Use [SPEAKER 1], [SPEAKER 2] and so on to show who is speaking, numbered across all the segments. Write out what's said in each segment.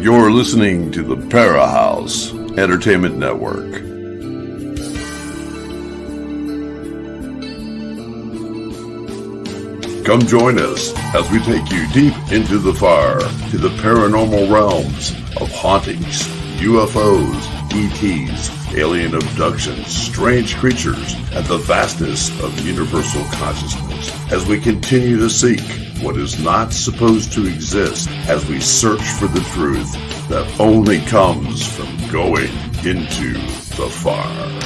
[SPEAKER 1] You're listening to the Para House Entertainment Network. Come join us as we take you deep into the fire to the paranormal realms of hauntings, UFOs, ETs, alien abductions, strange creatures, and the vastness of universal consciousness as we continue to seek what is not supposed to exist as we search for the truth that only comes from going into the fire.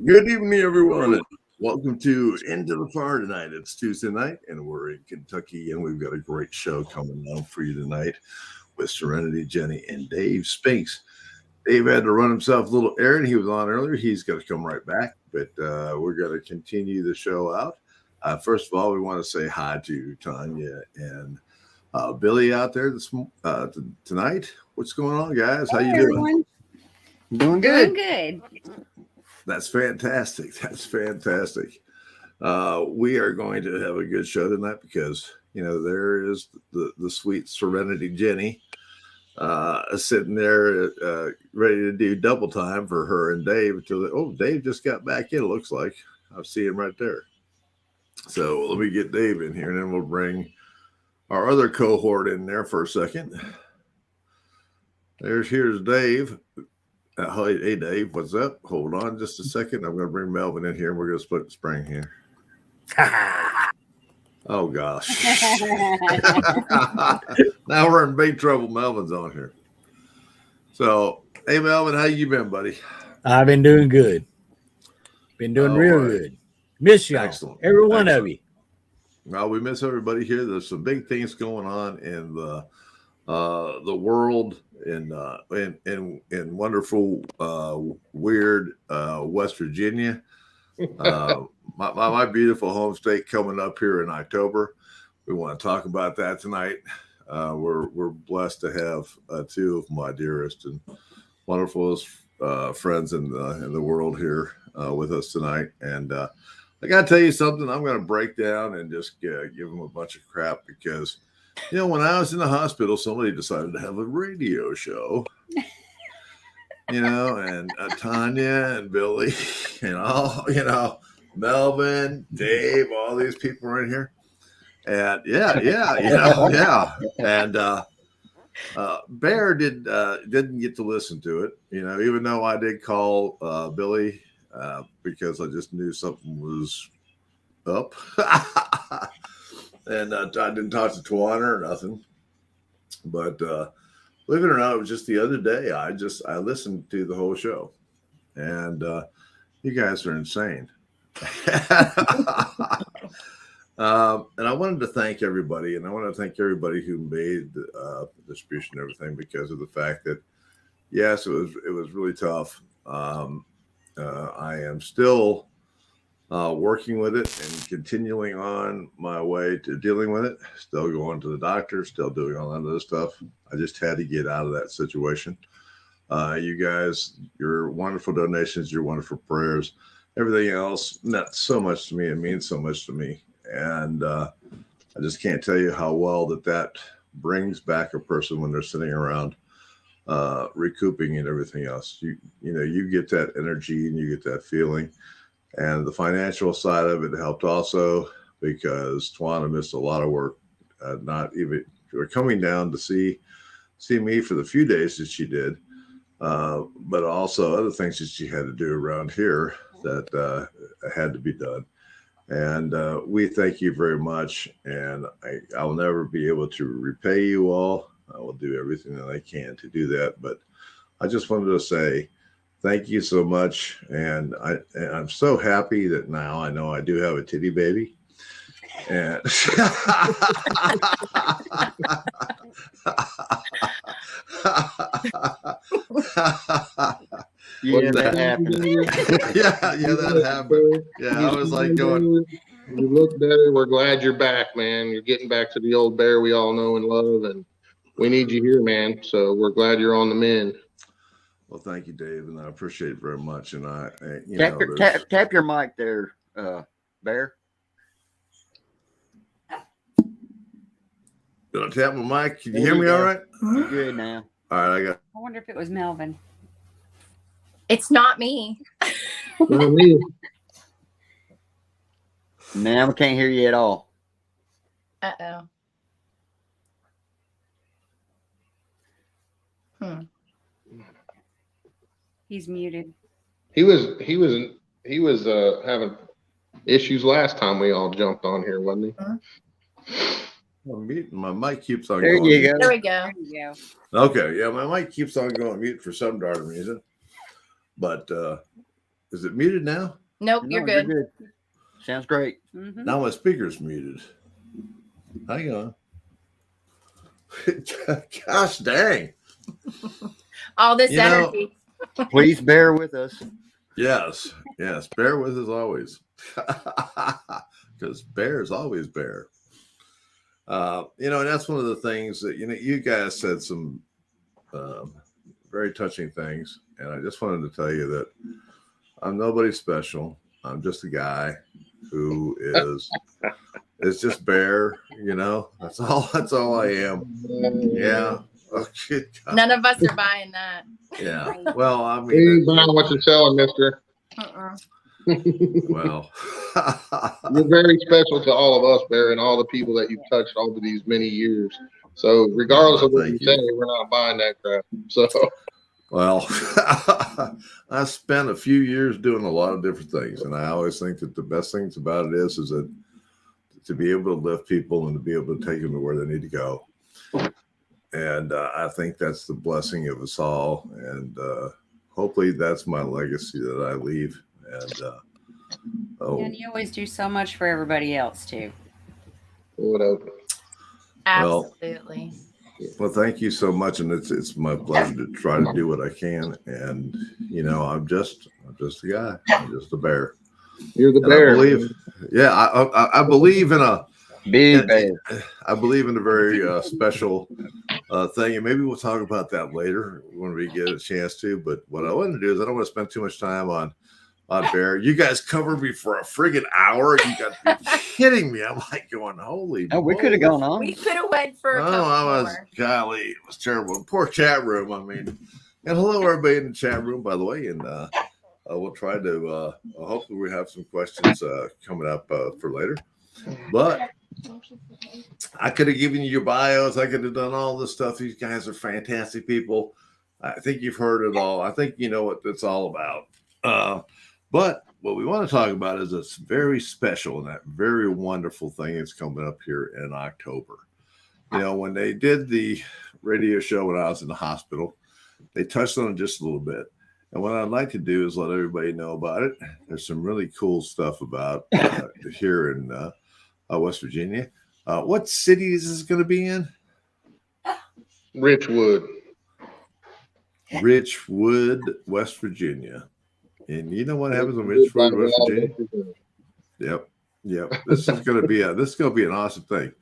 [SPEAKER 1] Good evening, everyone, and welcome to Into the Fire tonight. It's Tuesday night, and we're in Kentucky, and we've got a great show coming on for you tonight with Serenity Jenny and DaveSpinks. Dave had to run himself a little errand. He was on earlier. He's got to come right back, but we're going to continue the show out. First of all, we want to say hi to Tanya and Billy out there tonight. What's going on, guys? How you doing?
[SPEAKER 2] Doing good. Doing good.
[SPEAKER 1] That's fantastic. That's fantastic. We are going to have a good show tonight because, you know, there is the sweet Serenity Jenny sitting there ready to do double time for her and Dave. Dave just got back in, it looks like. I see him right there. So let me get Dave in here, and then we'll bring our other cohort in there for a second. Here's Dave. Hey, Dave, what's up? Hold on just a second. I'm going to bring Melvin in here, and we're going to split the spring here. Oh, gosh. Now we're in big trouble. Melvin's on here. So, hey, Melvin, how you been, buddy?
[SPEAKER 3] I've been doing good. Been doing real good. Miss y'all.
[SPEAKER 1] Excellent.
[SPEAKER 3] Every one of you.
[SPEAKER 1] Well, we miss everybody here. There's some big things going on in the world in wonderful weird West Virginia. My beautiful home state coming up here in October. We want to talk about that tonight. We're blessed to have two of my dearest and wonderful friends in the world here with us tonight. And I got to tell you something. I'm going to break down and just give them a bunch of crap because, you know, when I was in the hospital, somebody decided to have a radio show, you know, and Tanya and Billy and all, you know, Melvin, Dave, all these people are in here. And yeah. And Bear didn't get to listen to it, you know, even though I did call Billy because I just knew something was up. And I didn't talk to Tawana or nothing. But believe it or not, it was just the other day. I listened to the whole show. And you guys are insane. And I wanted to thank everybody. And I want to thank everybody who made the distribution and everything because of the fact that, yes, it was really tough. I am still working with it and continuing on my way to dealing with it, still going to the doctor, still doing all that other stuff. I just had to get out of that situation. You guys, your wonderful donations, your wonderful prayers, everything else meant so much to me. It means so much to me. And I just can't tell you how well that brings back a person when they're sitting around recouping and everything else. You know, you get that energy and you get that feeling. And the financial side of it helped also because Tawana missed a lot of work, coming down to see me for the few days that she did, but also other things that she had to do around here that had to be done. And we thank you very much. And I will never be able to repay you all. I will do everything that I can to do that. But I just wanted to say, thank you so much. And I'm so happy that now I know I do have a titty baby. And
[SPEAKER 4] Yeah, that happened.
[SPEAKER 1] Yeah, that happened. Yeah, I was like going,
[SPEAKER 4] You look better. We're glad you're back, man. You're getting back to the old Bear we all know and love, and we need you here, man. So we're glad you're on the mend.
[SPEAKER 1] Well, thank you, Dave, and I appreciate it very much. And
[SPEAKER 5] Tap your mic there, Bear.
[SPEAKER 1] Did I tap my mic? Can you hear me all right?
[SPEAKER 5] You're good now.
[SPEAKER 1] All right,
[SPEAKER 2] I wonder if it was Melvin.
[SPEAKER 6] It's not me.
[SPEAKER 4] Not me.
[SPEAKER 5] Now I can't hear you at all.
[SPEAKER 6] Uh-oh.
[SPEAKER 2] He's muted.
[SPEAKER 4] He was having issues last time we all jumped on here, wasn't he?
[SPEAKER 1] I'm muting. My mic keeps on
[SPEAKER 5] There
[SPEAKER 1] going.
[SPEAKER 5] you go.
[SPEAKER 6] There we go.
[SPEAKER 2] There you go.
[SPEAKER 1] Okay, yeah, my mic keeps on going mute for some darn reason. But is it muted now?
[SPEAKER 6] Nope,
[SPEAKER 5] No,
[SPEAKER 6] you're good.
[SPEAKER 5] Sounds great.
[SPEAKER 2] Mhm.
[SPEAKER 1] Now my speaker's muted. Hang on. Gosh dang.
[SPEAKER 6] All this
[SPEAKER 1] You know-
[SPEAKER 6] energy.
[SPEAKER 5] Please bear with us.
[SPEAKER 1] Yes. Bear with us always. Because bears always bear. And that's one of the things that, you guys said some very touching things. And I just wanted to tell you that I'm nobody special. I'm just a guy who is just Bear, that's all I am. Yeah. Oh, good God.
[SPEAKER 6] None of us are buying that.
[SPEAKER 1] Yeah. Well, I
[SPEAKER 4] We ain't
[SPEAKER 1] mean,
[SPEAKER 4] buying what you're selling, mister.
[SPEAKER 1] well,
[SPEAKER 4] You're very special to all of us, Bear, and all the people that you've touched over these many years. So regardless of what you
[SPEAKER 1] Thank you.
[SPEAKER 4] say, we're not buying that crap. So
[SPEAKER 1] well, I spent a few years doing a lot of different things, and I always think that the best things about it is that to be able to lift people and to be able to take them to where they need to go. And I think that's the blessing of us all. And hopefully that's my legacy that I leave. And
[SPEAKER 2] And you always do so much for everybody else too.
[SPEAKER 4] whatever.
[SPEAKER 6] Absolutely.
[SPEAKER 1] well, thank you so much. And it's my pleasure to try to do what I can. And, I'm just a guy. I'm just a bear.
[SPEAKER 4] You're the
[SPEAKER 1] And
[SPEAKER 4] Bear.
[SPEAKER 1] I believe in a
[SPEAKER 5] Big bear.
[SPEAKER 1] I believe in a very special thing, and maybe we'll talk about that later when we get a chance to. But what I want to do is I don't want to spend too much time on Bear. You guys covered me for a friggin' hour. You got to be kidding me. I'm like going, holy.
[SPEAKER 5] Oh, we could have gone on.
[SPEAKER 6] We could have went for a
[SPEAKER 1] Oh,
[SPEAKER 6] couple
[SPEAKER 1] I was,
[SPEAKER 6] more.
[SPEAKER 1] golly, it was terrible. Poor chat room. I mean, and hello everybody in the chat room, by the way. And we'll try to hopefully we have some questions coming up for later. But I could have given you your bios. I could have done all this stuff. These guys are fantastic people. I think you've heard it all. I think you know what it's all about. But what we want to talk about is it's very special and that very wonderful thing that's coming up here in October. When they did the radio show when I was in the hospital, they touched on it just a little bit. And what I'd like to do is let everybody know about it. There's some really cool stuff about here in West Virginia. What city is this going to be in?
[SPEAKER 4] Richwood.
[SPEAKER 1] Richwood, West Virginia. And you know what happens in Richwood, West Virginia? Yep. This is going to be an awesome thing.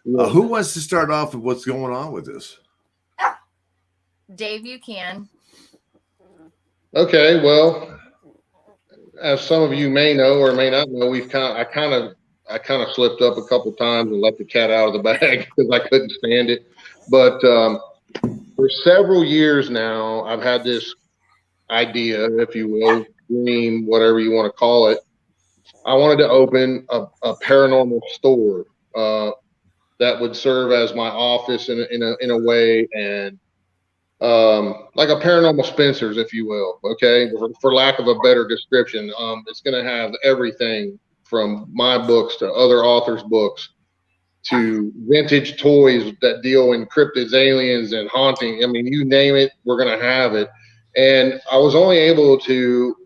[SPEAKER 1] Who wants to start off with what's going on with this?
[SPEAKER 6] Dave, you can.
[SPEAKER 4] Okay, well, as some of you may know or may not know, I kind of slipped up a couple times and let the cat out of the bag because I couldn't stand it. But for several years now, I've had this idea, if you will, dream, whatever you want to call it. I wanted to open a paranormal store that would serve as my office in a way, and like a paranormal Spencer's, if you will. Okay, for lack of a better description, it's going to have everything from my books to other authors' books to vintage toys that deal in cryptids, aliens, and haunting. I mean, you name it, we're going to have it. And I was only able to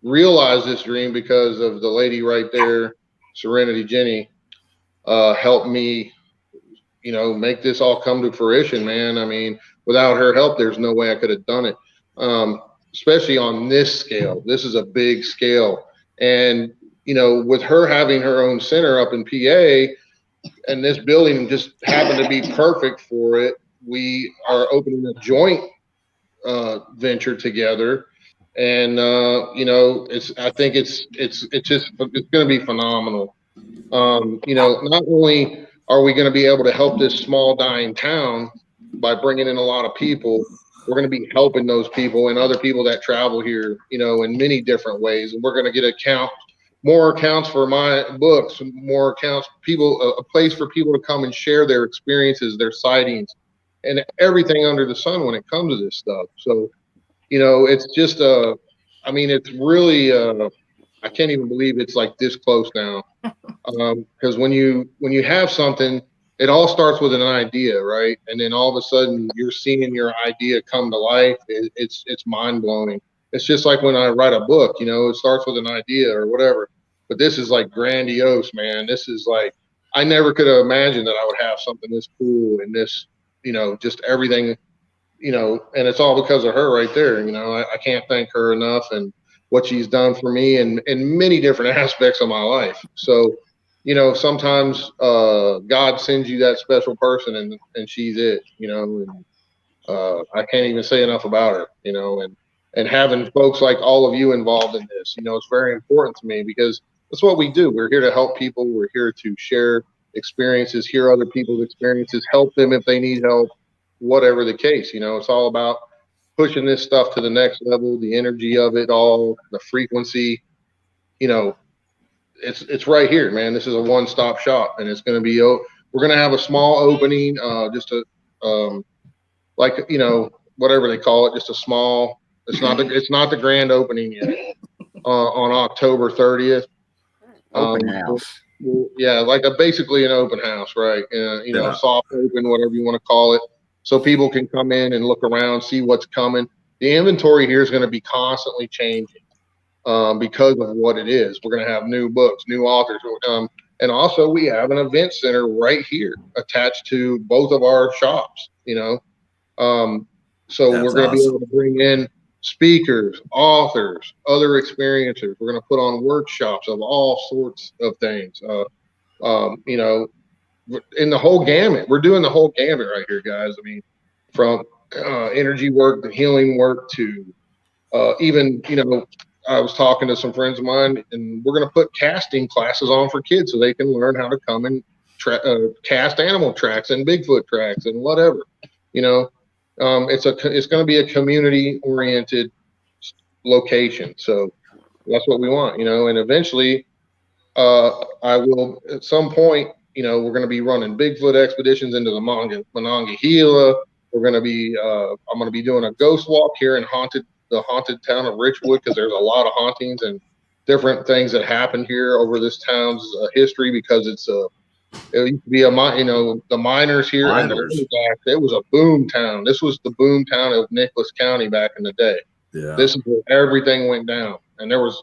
[SPEAKER 4] realize this dream because of the lady right there, Serenity Jenny, helped me, make this all come to fruition, man. I mean, without her help, there's no way I could have done it. Especially on this scale. This is a big scale. And with her having her own center up in PA, and this building just happened to be perfect for it, we are opening a joint venture together. And I think it's going to be phenomenal. Not only are we going to be able to help this small dying town by bringing in a lot of people, we're going to be helping those people and other people that travel here, in many different ways. And we're going to get more accounts for my books, more accounts, a place for people to come and share their experiences, their sightings, and everything under the sun when it comes to this stuff. So, it's just, it's really, I can't even believe it's like this close now. Because when you have something, it all starts with an idea, right? And then all of a sudden you're seeing your idea come to life. It's mind blowing. It's just like when I write a book, it starts with an idea or whatever. But this is like grandiose, man. This is like, I never could have imagined that I would have something this cool and this, just everything, and it's all because of her right there. I can't thank her enough and what she's done for me in many different aspects of my life. So, sometimes God sends you that special person and she's it, I can't even say enough about her, and having folks like all of you involved in this, it's very important to me because that's what we do. We're here to help people. We're here to share experiences, hear other people's experiences, help them if they need help, whatever the case. It's all about pushing this stuff to the next level, the energy of it all, the frequency, it's right here, man. This is a one-stop shop, and it's going to be, we're going to have a small opening, just a, whatever they call it, just a small, it's not the grand opening yet, on October 30th.
[SPEAKER 5] Open house.
[SPEAKER 4] Yeah, like basically an open house, right? Soft open, whatever you want to call it, so people can come in and look around, see what's coming. The inventory here is going to be constantly changing because of what it is. We're going to have new books, new authors, and also we have an event center right here attached to both of our shops. So we're going to be able to bring in speakers, authors, other experiencers. We're going to put on workshops of all sorts of things. In the whole gamut. We're doing the whole gamut right here, guys. From energy work to healing work to even, I was talking to some friends of mine, and we're going to put casting classes on for kids so they can learn how to come and cast animal tracks and Bigfoot tracks and whatever. It's going to be a community-oriented location. So that's what we want, and eventually I will, at some point, we're going to be running Bigfoot expeditions into the Monongahela. We're going to be, I'm going to be doing a ghost walk here in the haunted town of Richwood, because there's a lot of hauntings and different things that happen here over this town's history, because it used to be the miners here. It was a boom town. This was the boom town of Nicholas County back in the day.
[SPEAKER 1] Yeah.
[SPEAKER 4] This is where everything went down, and there was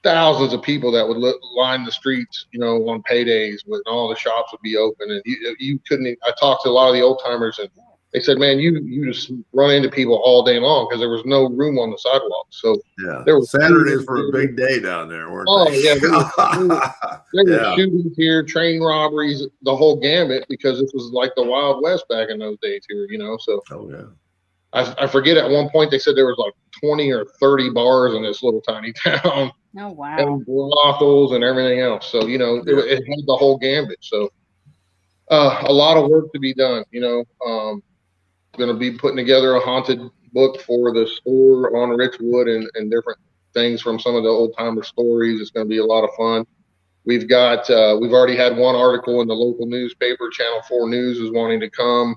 [SPEAKER 4] thousands of people that would line the streets, on paydays, when all the shops would be open, and you couldn't. I talked to a lot of the old timers, and they said, "Man, you just run into people all day long because there was no room on the sidewalk." So
[SPEAKER 1] yeah,
[SPEAKER 4] there was
[SPEAKER 1] Saturdays for a big day down there, weren't they?
[SPEAKER 4] Yeah, there were shootings here, train robberies, the whole gamut, because this was like the Wild West back in those days here, So I forget, at one point they said there was like 20 or 30 bars in this little tiny town.
[SPEAKER 2] Oh, wow.
[SPEAKER 4] And brothels and everything else. So, it had the whole gambit. So a lot of work to be done, going to be putting together a haunted book for the store on Richwood and different things from some of the old timer stories. It's going to be a lot of fun. We've already had one article in the local newspaper. Channel 4 News is wanting to come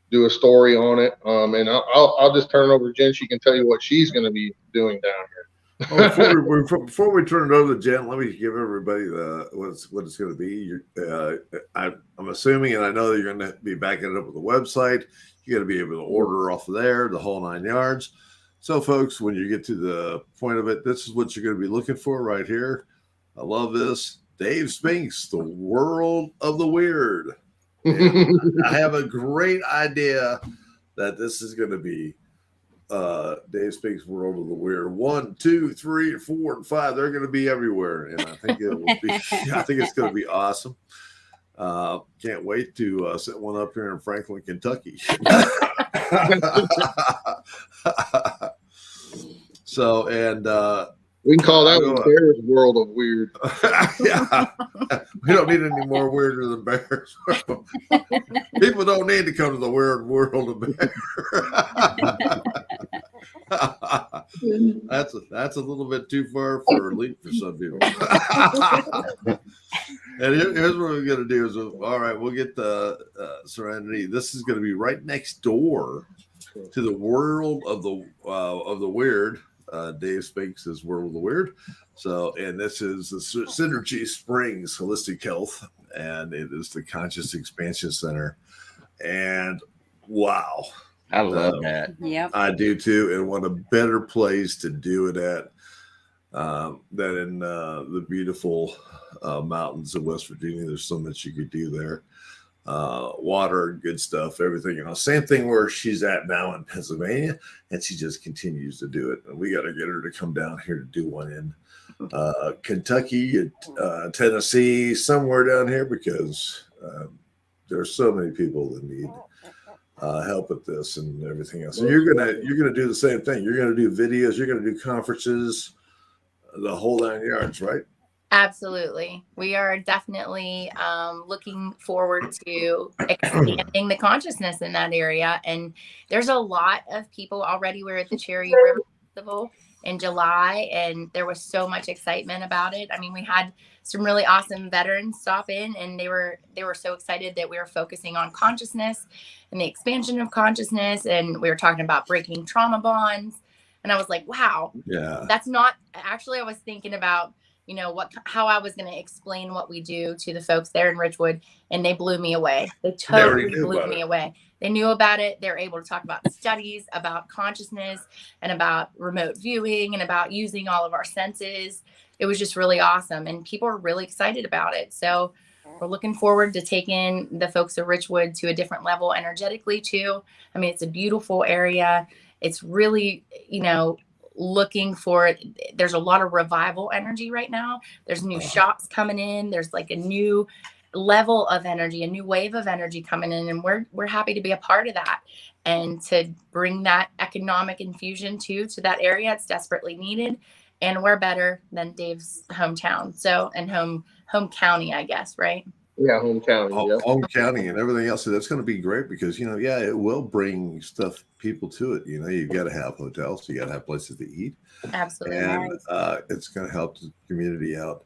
[SPEAKER 4] do a story on it. And I'll just turn it over to Jen. She can tell you what she's going to be doing down here.
[SPEAKER 1] Before we turn it over to Jen, let me give everybody what it's going to be. I'm assuming, and I know that you're going to be backing it up with the website. You're going to be able to order off of there, the whole 9 yards. So, folks, when you get to the point of it, this is what you're going to be looking for right here. I love this. DaveSpinks, the world of the weird. I have a great idea that this is going to be DaveSpinks World of the Weird. 1, 2, 3, 4, and 5. They're going to be everywhere, and I think it will be. I think it's going to be awesome. Can't wait to set one up here in Franklin, Kentucky. So, and
[SPEAKER 4] we can call that one Bear's World of Weird.
[SPEAKER 1] yeah, we don't need any more weirder than bears. People don't need to come to the weird world of bears. That's a little bit too far for a leap for some people. And here's what we're gonna do: is all right, we'll get the Serenity. This is gonna be right next door to the world of the weird. DaveSpinks' World of the Weird. So, and this is the Synergy Springs Holistic Health, and it is the Conscious Expansion Center. And wow,
[SPEAKER 5] I love that.
[SPEAKER 2] Yep.
[SPEAKER 1] I do too. And what a better place to do it at than in the beautiful mountains of West Virginia. There's so much you could do there. Water, good stuff, everything. Same thing where she's at now in Pennsylvania, and she just continues to do it. And we got to get her to come down here to do one in Kentucky, Tennessee, somewhere down here, because there's so many people that need help with this and everything else. So you're gonna do the same thing. You're gonna do videos. You're gonna do conferences, the whole 9 yards, right?
[SPEAKER 6] Absolutely. We are definitely looking forward to expanding the consciousness in that area. And there's a lot of people already. We're at the Cherry River Festival in July, and there was so much excitement about it. I mean, we had some really awesome veterans stop in, and they were so excited that we were focusing on consciousness and the expansion of consciousness. And we were talking about breaking trauma bonds. And I was like, wow,
[SPEAKER 1] Yeah.
[SPEAKER 6] that's not actually, I was thinking about, how I was going to explain what we do to the folks there in Ridgewood, and they blew me away. They totally blew me away. They knew about it. They were able to talk about studies about consciousness and about remote viewing and about using all of our senses. It was just really awesome. And people are really excited about it. So we're looking forward to taking the folks of Ridgewood to a different level energetically too. I mean, it's a beautiful area. It's really, looking for it. There's a lot of revival energy right now. There's new shops coming in. There's like a new level of energy, a new wave of energy coming in, and we're happy to be a part of that and to bring that economic infusion to that area. It's desperately needed, and we're better than Dave's hometown, and home county, I guess, right?
[SPEAKER 4] Yeah, home county. Yeah.
[SPEAKER 1] Home county and everything else. So that's going to be great because, it will bring people to it. You've got to have hotels. You got to have places to eat.
[SPEAKER 6] Absolutely.
[SPEAKER 1] And it's going to help the community out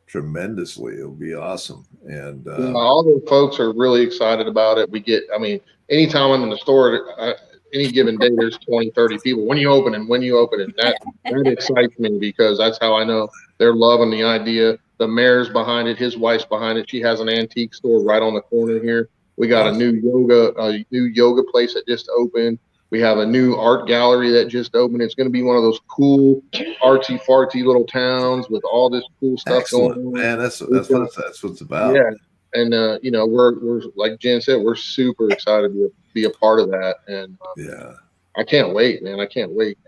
[SPEAKER 1] tremendously. It'll be awesome. And
[SPEAKER 4] all the folks are really excited about it. Anytime I'm in the store, any given day, there's 20, 30 people. When you open it, that excites me because that's how I know they're loving the idea. The mayor's behind it. His wife's behind it. She has an antique store right on the corner here. We got a new yoga place that just opened. We have a new art gallery that just opened. It's going to be one of those cool artsy fartsy little towns with all this cool stuff going on.
[SPEAKER 1] Man, that's what it's about.
[SPEAKER 4] Yeah, and we're like Jen said, we're super excited to be a part of that. And I can't wait, man. I can't wait.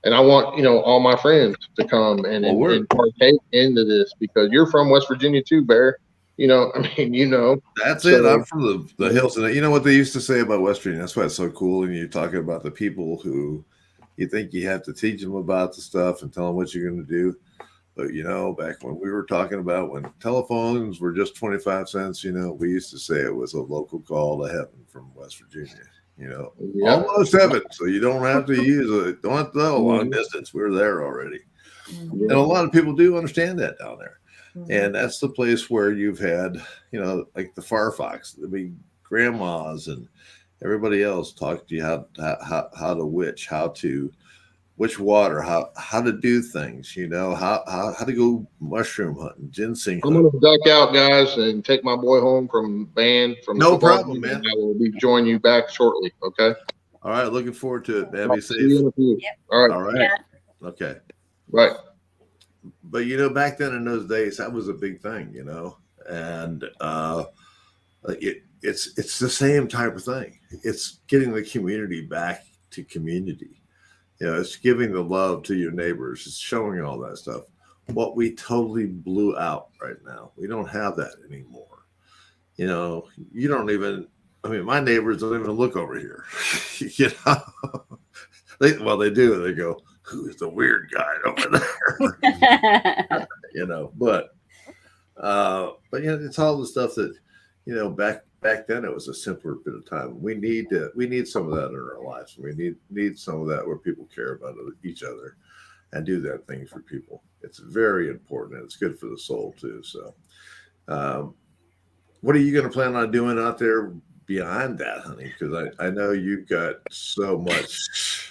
[SPEAKER 4] And I want, all my friends to come and partake into this because you're from West Virginia too, Bear.
[SPEAKER 1] That's it. I'm from the hills. And you know what they used to say about West Virginia? That's why it's so cool. And you're talking about the people who you think you have to teach them about the stuff and tell them what you're going to do. But, back when we were talking about when telephones were just 25 cents, we used to say it was a local call to heaven from West Virginia. Almost heaven. So you don't have to don't have to go long distance. We're there already. And a lot of people do understand that down there. And that's the place where you've had, like the Firefox, grandmas and everybody else talk to you how to which water, how to do things, how to go mushroom hunting, ginseng hunting.
[SPEAKER 4] I'm going to duck out, guys, and take my boy home from band.
[SPEAKER 1] No problem, man.
[SPEAKER 4] I will be joining you back shortly. Okay.
[SPEAKER 1] All right. Looking forward to it, man. Be safe.
[SPEAKER 6] Yep.
[SPEAKER 4] All right.
[SPEAKER 1] All right.
[SPEAKER 6] Yeah.
[SPEAKER 1] Okay.
[SPEAKER 4] Right.
[SPEAKER 1] But back then in those days, that was a big thing, and it's the same type of thing. It's getting the community back to community. It's giving the love to your neighbors. It's showing all that stuff. What we totally blew out right now. We don't have that anymore. You don't even, my neighbors don't even look over here. They do. They go, who's the weird guy over there? But it's all the stuff that, back then it was a simpler bit of time. We need some of that in our lives. We need some of that where people care about each other and do that thing for people. It's very important, and it's good for the soul too. So, what are you going to plan on doing out there beyond that, honey? Because I know you've got so much.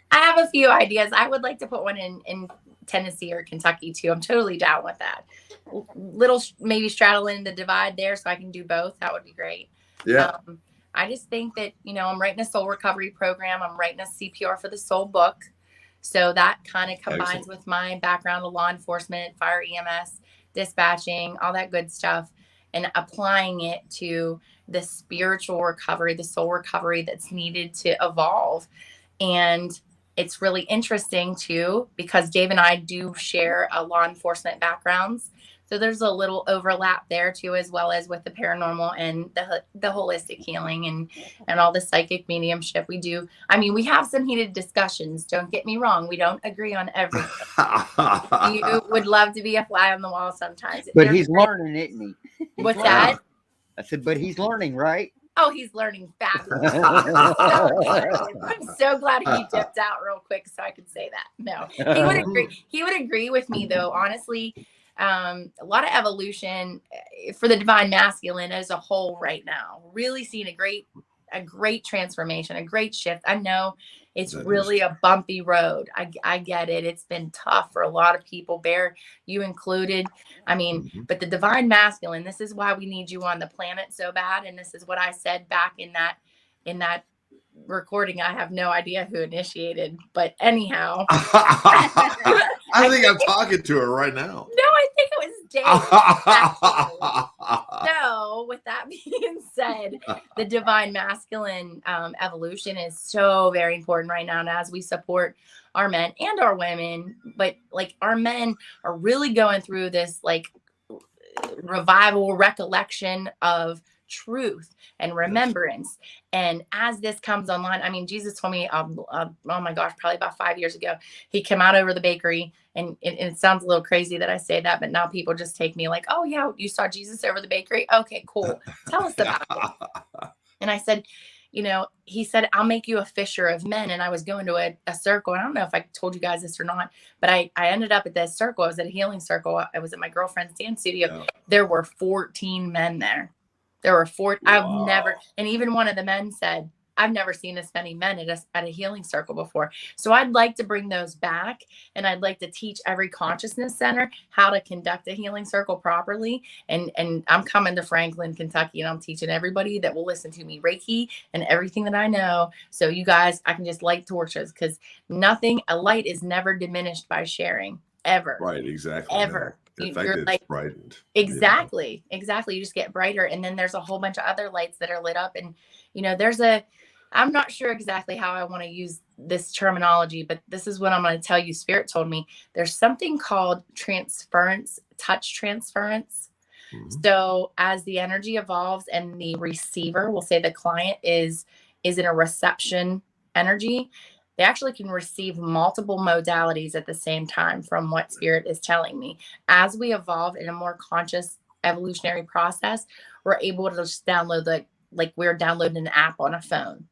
[SPEAKER 6] I have a few ideas. I would like to put one in Tennessee or Kentucky too. I'm totally down with that. Little maybe straddling the divide there, so I can do both. That would be great.
[SPEAKER 1] Yeah.
[SPEAKER 6] I just think that I'm writing a soul recovery program. I'm writing a CPR for the soul book. So that kind of combines with my background of law enforcement, fire, EMS, dispatching, all that good stuff, and applying it to the spiritual recovery, the soul recovery that's needed to evolve. And it's really interesting too, because Dave and I do share a law enforcement backgrounds. So there's a little overlap there too, as well as with the paranormal and the holistic healing and all the psychic mediumship we do. We have some heated discussions. Don't get me wrong. We don't agree on everything. You would love to be a fly on the wall sometimes.
[SPEAKER 5] But he's learning, isn't he?
[SPEAKER 6] What's that?
[SPEAKER 5] I said, but he's learning, right?
[SPEAKER 6] Oh, he's learning fabulous. I'm so glad he dipped out real quick so I could say that. No, he would agree. He would agree with me though. Honestly, a lot of evolution for the divine masculine as a whole right now. Really seeing a great transformation, a great shift. I know it's really a bumpy road. I get it. It's been tough for a lot of people, Bear, you included. But the divine masculine, this is why we need you on the planet so bad. And this is what I said back in that recording. I have no idea who initiated, but anyhow.
[SPEAKER 1] I think I'm talking to her right now.
[SPEAKER 6] No, I think it was Dave. So with that being said, the divine masculine evolution is so very important right now. And as we support our men and our women, but our men are really going through this revival, recollection of truth and remembrance. And as this comes online, Jesus told me, oh my gosh, probably about 5 years ago, he came out over the bakery, and it sounds a little crazy that I say that, but now people just take me oh yeah, you saw Jesus over the bakery? Okay, cool. Tell us about it. And I said, he said, I'll make you a fisher of men. And I was going to a circle. And I don't know if I told you guys this or not, but I ended up at this circle. I was at a healing circle. I was at my girlfriend's dance studio. Oh. There were 14 men there. There were 4. Wow. I've never, and even one of the men said, I've never seen this many men at a healing circle before. So I'd like to bring those back, and I'd like to teach every consciousness center how to conduct a healing circle properly. And I'm coming to Franklin, Kentucky, and I'm teaching everybody that will listen to me Reiki and everything that I know. So you guys, I can just light torches, because a light is never diminished by sharing, ever.
[SPEAKER 1] Right, exactly.
[SPEAKER 6] Ever.
[SPEAKER 1] No. In fact, it's brightened.
[SPEAKER 6] Exactly. Exactly. You just get brighter. And then there's a whole bunch of other lights that are lit up. And, I'm not sure exactly how I want to use this terminology, but this is what I'm going to tell you. Spirit told me there's something called transference, touch transference. Mm-hmm. So as the energy evolves and the receiver, we'll say the client is in a reception energy, they actually can receive multiple modalities at the same time from what Spirit is telling me. As we evolve in a more conscious evolutionary process, we're able to just download like we're downloading an app on a phone.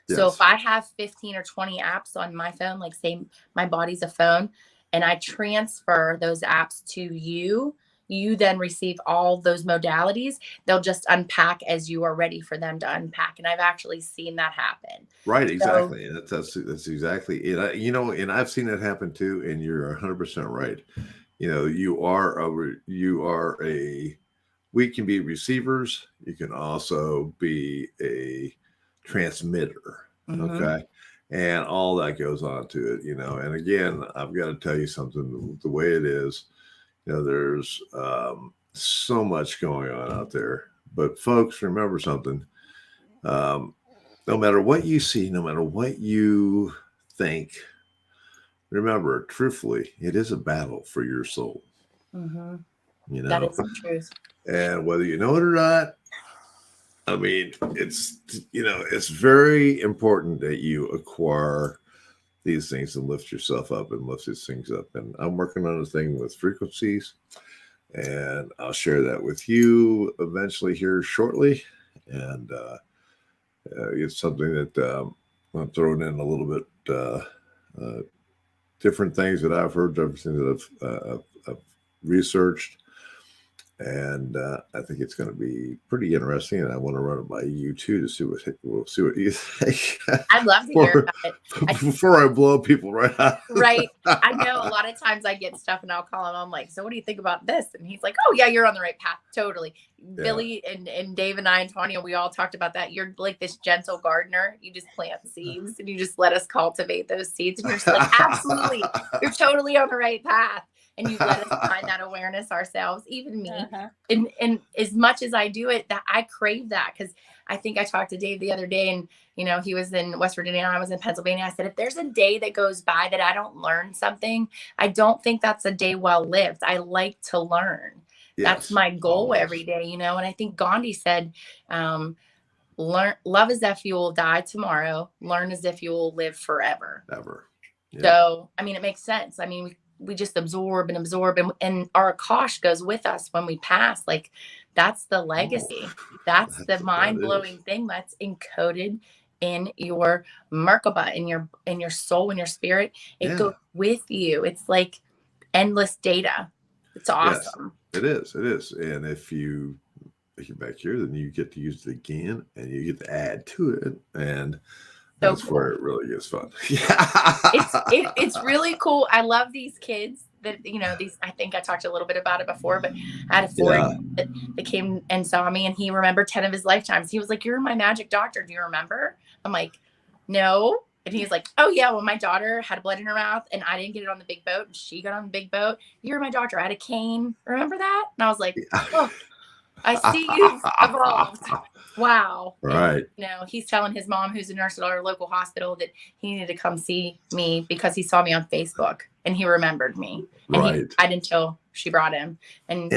[SPEAKER 6] Yes. So if I have 15 or 20 apps on my phone, like say my body's a phone, and I transfer those apps to you then receive all those modalities. They'll just unpack as you are ready for them to unpack. And I've actually seen that happen.
[SPEAKER 1] Right. Exactly. So, that's exactly it. And I've seen it happen too. And you're 100% right. We can be receivers. You can also be a transmitter. Mm-hmm. Okay. And all that goes on to it, and again, I've got to tell you something, the way it is, there's so much going on out there, but folks, remember something. no matter what you see, no matter what you think, remember, truthfully, it is a battle for your soul.
[SPEAKER 6] Mm-hmm.
[SPEAKER 1] You
[SPEAKER 6] That
[SPEAKER 1] know,
[SPEAKER 6] is the truth.
[SPEAKER 1] and whether you know it or not, I mean, it's, you know, it's very important that you acquire these things and lift yourself up and lift these things up. And I'm working on a thing with frequencies, and I'll share that with you eventually here shortly. And it's something that I'm throwing in a little bit different things that I've heard, everything that I've researched. And I think it's going to be pretty interesting, and I want to run it by you too to see what you think.
[SPEAKER 6] I'd love to hear about it.
[SPEAKER 1] Before I blow people right out.
[SPEAKER 6] Right. I know a lot of times I get stuff and I'll call him. I'm like, so what do you think about this? And he's like, oh yeah, you're on the right path. Totally. Yeah. Billy and Dave and I and Tanya, we all talked about that. You're like this gentle gardener. You just plant seeds and you just let us cultivate those seeds. And you're just like, absolutely, you're totally on the right path. And you let us find that awareness ourselves, even me. And as much as I do it, that I crave that, because I think I talked to Dave the other day, and you know, he was in West Virginia, I was in Pennsylvania. I said, if there's a day that goes by that I don't learn something, I don't think that's a day well lived. I like to learn. Yes, that's my goal every day, you know. And I think Gandhi said, love as if you will die tomorrow, learn as if you will live forever.
[SPEAKER 1] Ever.
[SPEAKER 6] Yeah. So, I mean, it makes sense. I mean, we just absorb, and our Akash goes with us when we pass. Like, that's the legacy. That's the mind-blowing thing that's encoded in your Merkaba, in your soul, in your spirit. It goes with you. It's like endless data. It's awesome.
[SPEAKER 1] Yes, it is. It is. And if you take it back here, then you get to use it again, and you get to add to it, and that's cool. Where it really gets fun.
[SPEAKER 6] It's really cool. I love these kids that, you know, these, I think I talked a little bit about it before, but I had a 4-year-old that came and saw me, and he remembered 10 of his lifetimes. He was like, you're my magic doctor. Do you remember? I'm like, no. And he's like, oh yeah, well, my daughter had blood in her mouth and I didn't get it on the big boat, and she got on the big boat. You're my doctor. I had a cane. Remember that? And I was like, oh, I see you've evolved. Wow.
[SPEAKER 1] Right.
[SPEAKER 6] And, you know, he's telling his mom, who's a nurse at our local hospital, that he needed to come see me because he saw me on Facebook and he remembered me. And he died until she brought him. And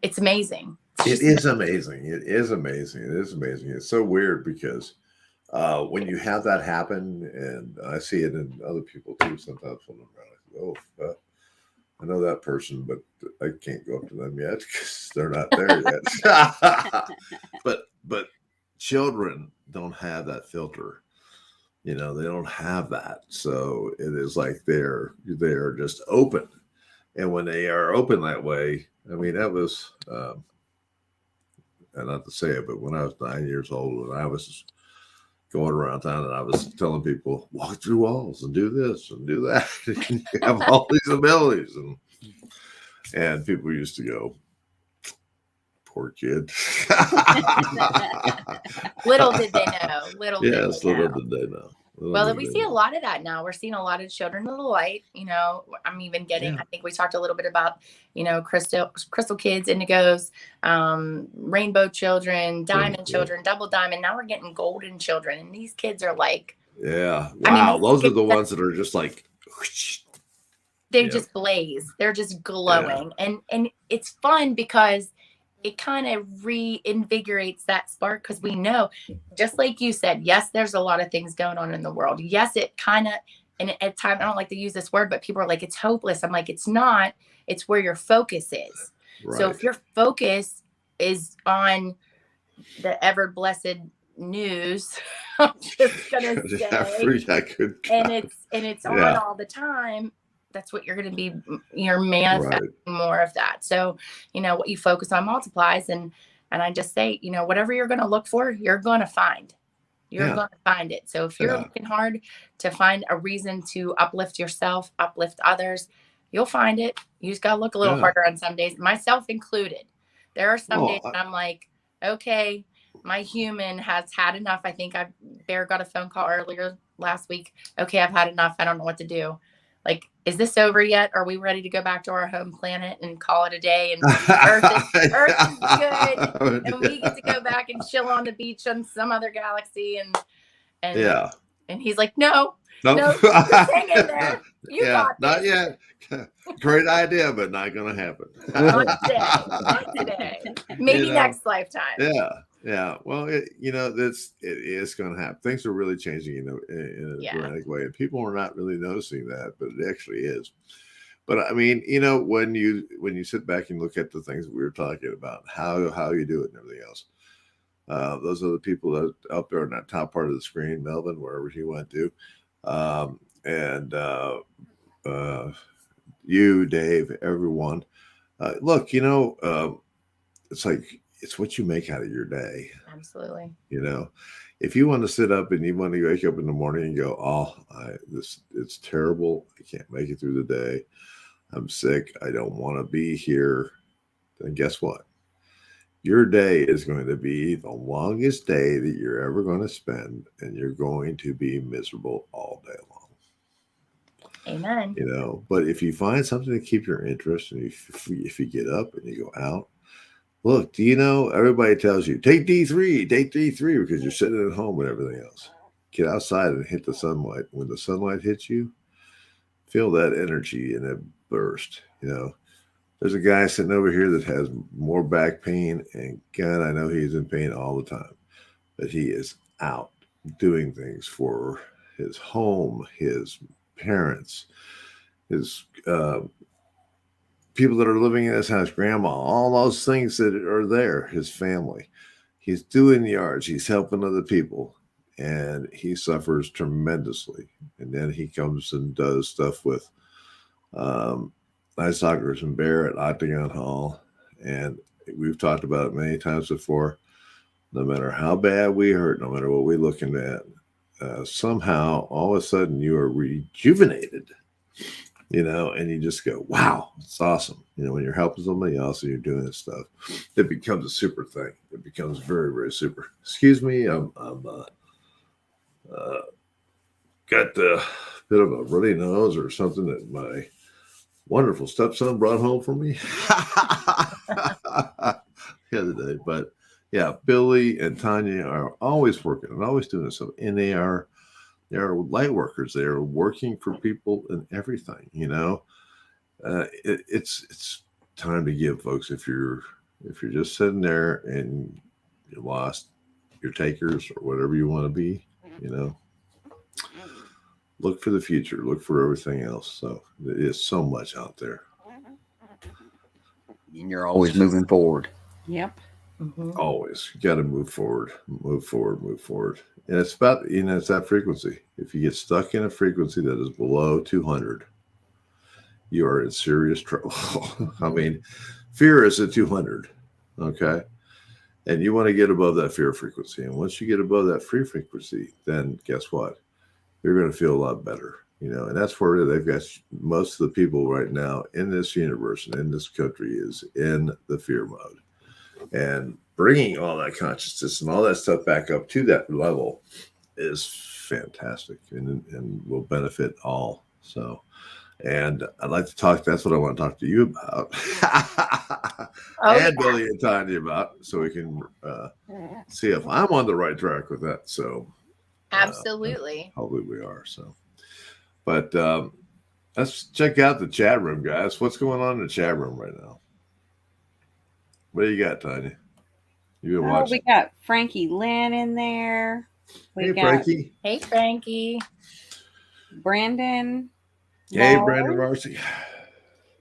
[SPEAKER 6] it's amazing.
[SPEAKER 1] It is amazing. It is amazing. It is amazing. It's so weird because when you have that happen, and I see it in other people too, sometimes when I'm like, oh, I know that person, but I can't go up to them yet because they're not there yet. But children don't have that filter. You know, they don't have that. So it is like they're just open. And when they are open that way, I mean, that was, and not to say it, but when I was 9 years old, and I was going around town and I was telling people, walk through walls and do this and do that. And you have all these abilities. And people used to go, poor kid.
[SPEAKER 6] Little did they know. Little did
[SPEAKER 1] they know.
[SPEAKER 6] Well, we see a lot of that now. We're seeing a lot of children of the light. You know, I'm even getting, I think we talked a little bit about, you know, crystal kids, indigos, rainbow children, diamond children, double diamond. Now we're getting golden children. And these kids are like,
[SPEAKER 1] wow. I mean, those are the ones that are just like,
[SPEAKER 6] they just blaze. They're just glowing. And it's fun because it kind of reinvigorates that spark, because we know, just like you said, yes, there's a lot of things going on in the world. Yes, it kind of, and at times, I don't like to use this word, but people are like, it's hopeless. I'm like, it's not. It's where your focus is. Right. So if your focus is on the ever blessed news, I'm just gonna say, and it's on all the time, that's what you're going to be, you're manifesting more of that. So, you know, what you focus on multiplies. And I just say, you know, whatever you're going to look for, you're going to find. You're going to find it. So if you're looking hard to find a reason to uplift yourself, uplift others, you'll find it. You just got to look a little harder on some days, myself included. There are some days that I'm like, okay, my human has had enough. I think Bear got a phone call earlier last week. Okay, I've had enough. I don't know what to do. Like, is this over yet? Are we ready to go back to our home planet and call it a day? And Earth is good, and we get to go back and chill on the beach on some other galaxy. And And
[SPEAKER 1] Yeah.
[SPEAKER 6] and he's like, no,
[SPEAKER 1] Nope.
[SPEAKER 6] no, just hang in there. You
[SPEAKER 1] Yeah,
[SPEAKER 6] got
[SPEAKER 1] not
[SPEAKER 6] this.
[SPEAKER 1] yet. Great idea, but not going to happen.
[SPEAKER 6] Not today. Not today. Maybe
[SPEAKER 1] You know,
[SPEAKER 6] next lifetime.
[SPEAKER 1] Yeah. Well, it is going to happen. Things are really changing in a
[SPEAKER 6] Yeah.
[SPEAKER 1] dramatic way, and people are not really noticing that, but it actually is. But I mean, when you sit back and look at the things that we were talking about, how you do it and everything else, those are the people that are up there in that top part of the screen, Melvin, wherever he went to, and you, Dave, everyone. Look, it's like it's what you make out of your day.
[SPEAKER 6] Absolutely.
[SPEAKER 1] If you want to sit up and you want to wake up in the morning and go, oh, it's terrible. I can't make it through the day. I'm sick. I don't want to be here. Then guess what? Your day is going to be the longest day that you're ever going to spend, and you're going to be miserable all day long.
[SPEAKER 6] Amen.
[SPEAKER 1] But if you find something to keep your interest, and if you get up and you go out, look, everybody tells you take D3 because you're sitting at home and everything else. Get outside and hit the sunlight. When the sunlight hits you, feel that energy and it burst. There's a guy sitting over here that has more back pain, and God, I know he's in pain all the time, but he is out doing things for his home, his parents, his people that are living in his house, grandma, all those things that are there, his family. He's doing yards, he's helping other people, and he suffers tremendously. And then he comes and does stuff with Night Stalkers and Bear at Octagon Hall. And we've talked about it many times before. No matter how bad we hurt, no matter what we're looking at, somehow all of a sudden you are rejuvenated, and you just go, wow, it's awesome. When you're helping somebody else and you're doing this stuff, it becomes a super thing. It becomes very, very super. Excuse me. I'm got a bit of a runny nose or something that my wonderful stepson brought home for me the other day. But yeah, Billy and Tanya are always working and always doing stuff, and they are light workers. They are working for people and everything. It's time to give, folks. If you're just sitting there and you're lost, you're takers or whatever you want to be, look for the future. Look for everything else. So there is so much out there.
[SPEAKER 5] And you're always moving forward.
[SPEAKER 2] Yep.
[SPEAKER 6] Mm-hmm.
[SPEAKER 1] Always. You got to move forward. And it's about, it's that frequency. If you get stuck in a frequency that is below 200, you are in serious trouble. I mean, fear is at 200. Okay. And you want to get above that fear frequency. And once you get above that free frequency, then guess what? You're going to feel a lot better, and that's where they've got most of the people right now in this universe and in this country is in the fear mode. And bringing all that consciousness and all that stuff back up to that level is fantastic and will benefit all. So, and I'd like to talk, that's what I want to talk to you about. And Billy and Tanya about, so we can see if I'm on the right track with that. So,
[SPEAKER 6] absolutely.
[SPEAKER 1] Hopefully we are. So, but let's check out the chat room, guys. What's going on in the chat room right now? What do you got, Tanya? You been watching?
[SPEAKER 2] We got Frankie Lynn in there.
[SPEAKER 1] Hey, Frankie.
[SPEAKER 6] Hey, Frankie.
[SPEAKER 2] Brandon.
[SPEAKER 1] Hey,
[SPEAKER 2] Lars,
[SPEAKER 1] Brandon Marcy.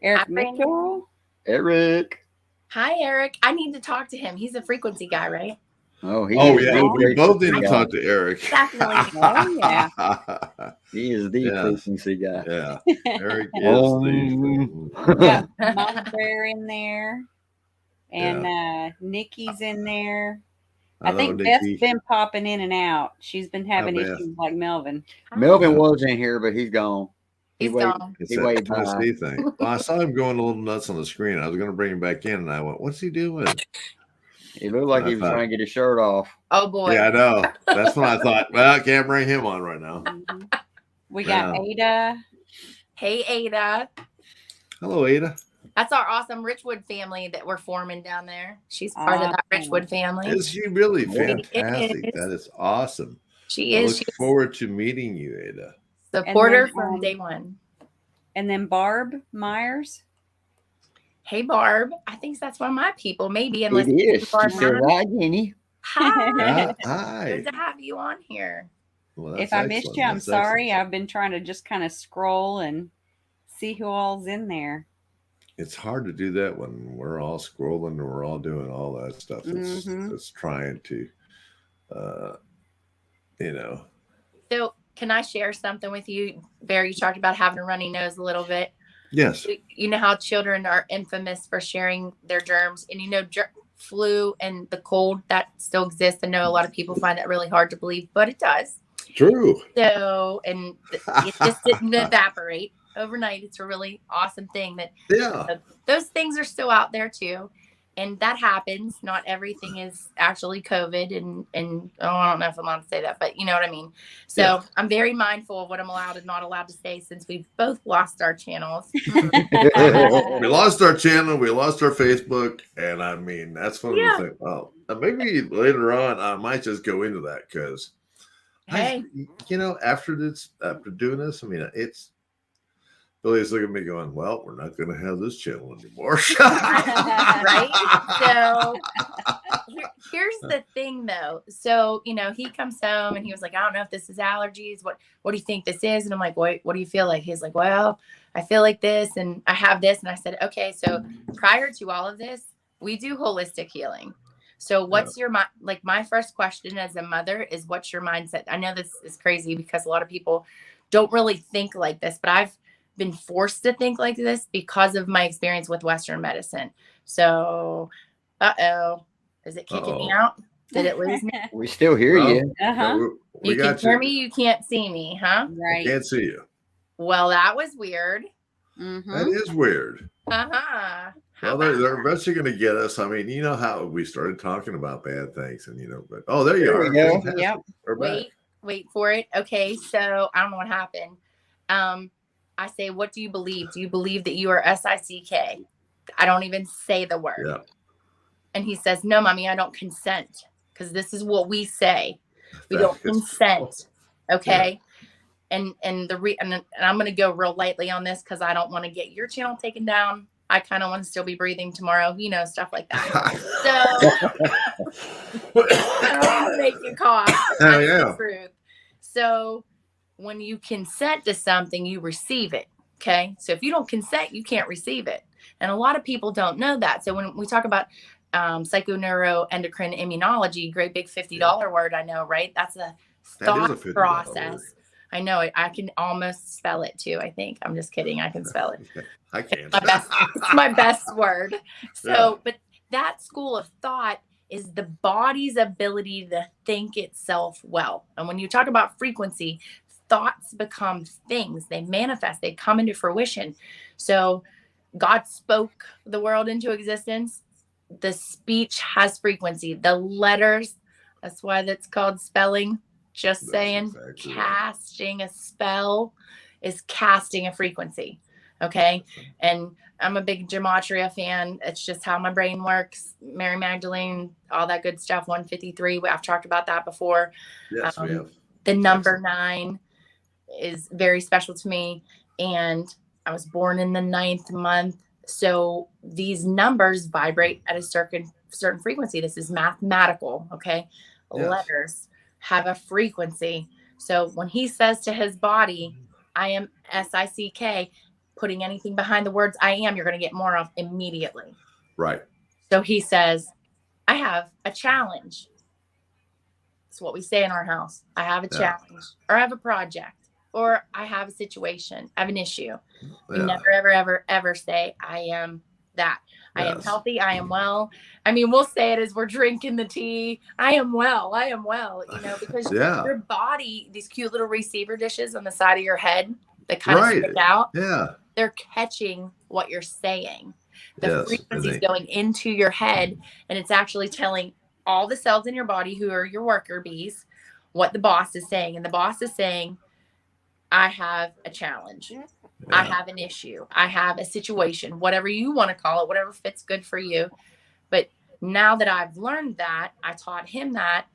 [SPEAKER 2] Eric
[SPEAKER 6] Hi, Brandon.
[SPEAKER 2] Mitchell.
[SPEAKER 5] Eric.
[SPEAKER 6] Hi, Eric. I need to talk to him. He's a frequency guy, right?
[SPEAKER 5] Oh,
[SPEAKER 1] Yeah. We both need to talk to Eric.
[SPEAKER 6] Definitely.
[SPEAKER 2] Oh, yeah.
[SPEAKER 5] He is the frequency guy.
[SPEAKER 1] Yeah. Eric is
[SPEAKER 2] Yeah. Mama Bear in there. And Nikki's in there. I think
[SPEAKER 1] Nikki.
[SPEAKER 2] Beth's been popping in and out. She's been having issues like Melvin.
[SPEAKER 5] Melvin was in here, but he's gone.
[SPEAKER 6] He's gone.
[SPEAKER 1] It's
[SPEAKER 5] He
[SPEAKER 1] that
[SPEAKER 5] waved
[SPEAKER 1] Tennessee
[SPEAKER 5] by.
[SPEAKER 1] thing. Well, I saw him going a little nuts on the screen. I was going to bring him back in, and I went, "What's he doing?"
[SPEAKER 5] He looked like he was trying to get his shirt off.
[SPEAKER 6] Oh, boy.
[SPEAKER 1] Yeah, I know. That's when I thought, well, I can't bring him on right now.
[SPEAKER 2] Mm-hmm. We got Ada.
[SPEAKER 6] Hey, Ada.
[SPEAKER 1] Hello, Ada.
[SPEAKER 6] That's our awesome Richwood family that we're forming down there. She's part of that Richwood family.
[SPEAKER 1] Is she really fantastic? That is awesome.
[SPEAKER 6] She
[SPEAKER 1] I
[SPEAKER 6] is.
[SPEAKER 1] look
[SPEAKER 6] She's
[SPEAKER 1] forward to meeting you, Ada.
[SPEAKER 6] supporter
[SPEAKER 2] then,
[SPEAKER 6] from day one.
[SPEAKER 2] And then Barb Myers.
[SPEAKER 6] Hey, Barb. I think that's one of my people, maybe, unless
[SPEAKER 5] It is.
[SPEAKER 6] Barb
[SPEAKER 5] She said,
[SPEAKER 6] Myers.
[SPEAKER 5] "Why, Jenny?"
[SPEAKER 6] Hi.
[SPEAKER 1] Hi.
[SPEAKER 6] Good to have you on here.
[SPEAKER 1] Well,
[SPEAKER 2] If
[SPEAKER 1] that's
[SPEAKER 2] I missed
[SPEAKER 1] excellent.
[SPEAKER 2] you, I'm
[SPEAKER 1] That's
[SPEAKER 2] sorry.
[SPEAKER 1] excellent.
[SPEAKER 2] I've been trying to just kind of scroll and see who all's in there.
[SPEAKER 1] It's hard to do that when we're all scrolling and we're all doing all that stuff. It's trying to, you know.
[SPEAKER 6] So, can I share something with you? Barry, you talked about having a runny nose a little bit.
[SPEAKER 1] Yes.
[SPEAKER 6] You know how children are infamous for sharing their germs, and you know, flu and the cold that still exists. I know a lot of people find that really hard to believe, but it does.
[SPEAKER 1] True.
[SPEAKER 6] So, and it just didn't evaporate overnight. It's a really awesome thing that those things are still out there too. And that happens. Not everything is actually COVID. And oh, I don't know if I'm allowed to say that, but you know what I mean? So I'm very mindful of what I'm allowed and not allowed to say since we've both lost our channels.
[SPEAKER 1] We lost our channel. We lost our Facebook. And I mean, that's one of the things. Oh, maybe later on, I might just go into that because, you know, after doing this, I mean, it's, Billy's looking at me going, well, we're not going to have this channel anymore.
[SPEAKER 6] Right? So here's the thing, though. So, you know, he comes home and he was like, I don't know if this is allergies. What do you think this is? And I'm like, what do you feel like? He's like, well, I feel like this and I have this. And I said, okay, so prior to all of this, we do holistic healing. So what's your mind? Like my first question as a mother is what's your mindset? I know this is crazy because a lot of people don't really think like this, but I've been forced to think like this because of my experience with Western medicine. So, is it kicking me out? Did it lose me?
[SPEAKER 5] We still hear you.
[SPEAKER 1] We
[SPEAKER 6] You can
[SPEAKER 1] got
[SPEAKER 6] hear me, you can't see me, huh?
[SPEAKER 2] Right.
[SPEAKER 1] I can't see you.
[SPEAKER 6] Well, that was weird.
[SPEAKER 1] That is weird. Well, they're eventually going to get us. I mean, you know how we started talking about bad things, and you know, but there you are.
[SPEAKER 2] Yep.
[SPEAKER 6] Wait for it. Okay, so I don't know what happened. I say, what do you believe? Do you believe that you are SICK? I don't even say the word.
[SPEAKER 1] Yeah.
[SPEAKER 6] And he says, no, mommy, I don't consent. Because this is what we say. We don't consent. Okay. Yeah. And I'm going to go real lightly on this because I don't want to get your channel taken down. I kind of want to still be breathing tomorrow, you know, stuff like that. So I don't want to make you cough. That's the truth. So when you consent to something, you receive it. Okay. So if you don't consent, you can't receive it. And a lot of people don't know that. So when we talk about psychoneuroendocrine immunology, great big $50 word, I know, right? That's a thought process. Word. I know it. I can almost spell it too. I think. I'm just kidding. I can spell it.
[SPEAKER 1] I can't.
[SPEAKER 6] It's my best word. So, but that school of thought is the body's ability to think itself well. And when you talk about frequency, thoughts become things. They manifest. They come into fruition. So God spoke the world into existence. The speech has frequency. The letters, that's why that's called spelling. Just saying, exactly casting a spell is casting a frequency. Okay. And I'm a big gematria fan. It's just how my brain works. Mary Magdalene, all that good stuff. 153. I've talked about that before.
[SPEAKER 1] Yes, we have.
[SPEAKER 6] The number 9 is very special to me. And I was born in the 9th month. So these numbers vibrate at a certain frequency. This is mathematical. Okay. Yes. Letters have a frequency. So when he says to his body, I am SICK, putting anything behind the words I am, you're going to get more of immediately.
[SPEAKER 1] Right.
[SPEAKER 6] So he says, I have a challenge. It's what we say in our house. I have a challenge, or I have a project, or I have a situation, I have an issue. You never, ever, ever, ever say I am that. I am healthy. I am well. I mean, we'll say it as we're drinking the tea. I am well. I am well, you know, because your body, these cute little receiver dishes on the side of your head that kind of stick out.
[SPEAKER 1] Yeah.
[SPEAKER 6] They're catching what you're saying. The frequency is going into your head, and it's actually telling all the cells in your body who are your worker bees what the boss is saying. And the boss is saying, I have a challenge. Yeah. I have an issue. I have a situation, whatever you want to call it, whatever fits good for you. But now that I've learned that, I taught him that.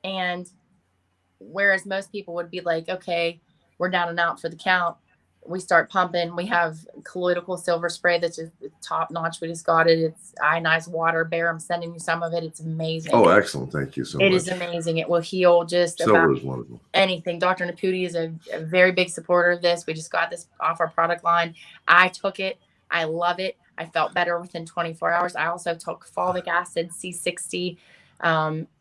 [SPEAKER 6] And whereas most people would be like, okay, we're down and out for the count. We start pumping. We have colloidal silver spray that's just top notch. We just got it. It's ionized water. Bear, I'm sending you some of it. It's amazing.
[SPEAKER 1] Oh, excellent. Thank you so much.
[SPEAKER 6] It is amazing. It will heal just
[SPEAKER 1] Silver
[SPEAKER 6] about
[SPEAKER 1] is wonderful.
[SPEAKER 6] anything. Dr. Naputi is a very big supporter of this. We just got this off our product line. I took it. I love it. I felt better within 24 hours. I also took fulvic acid, C60,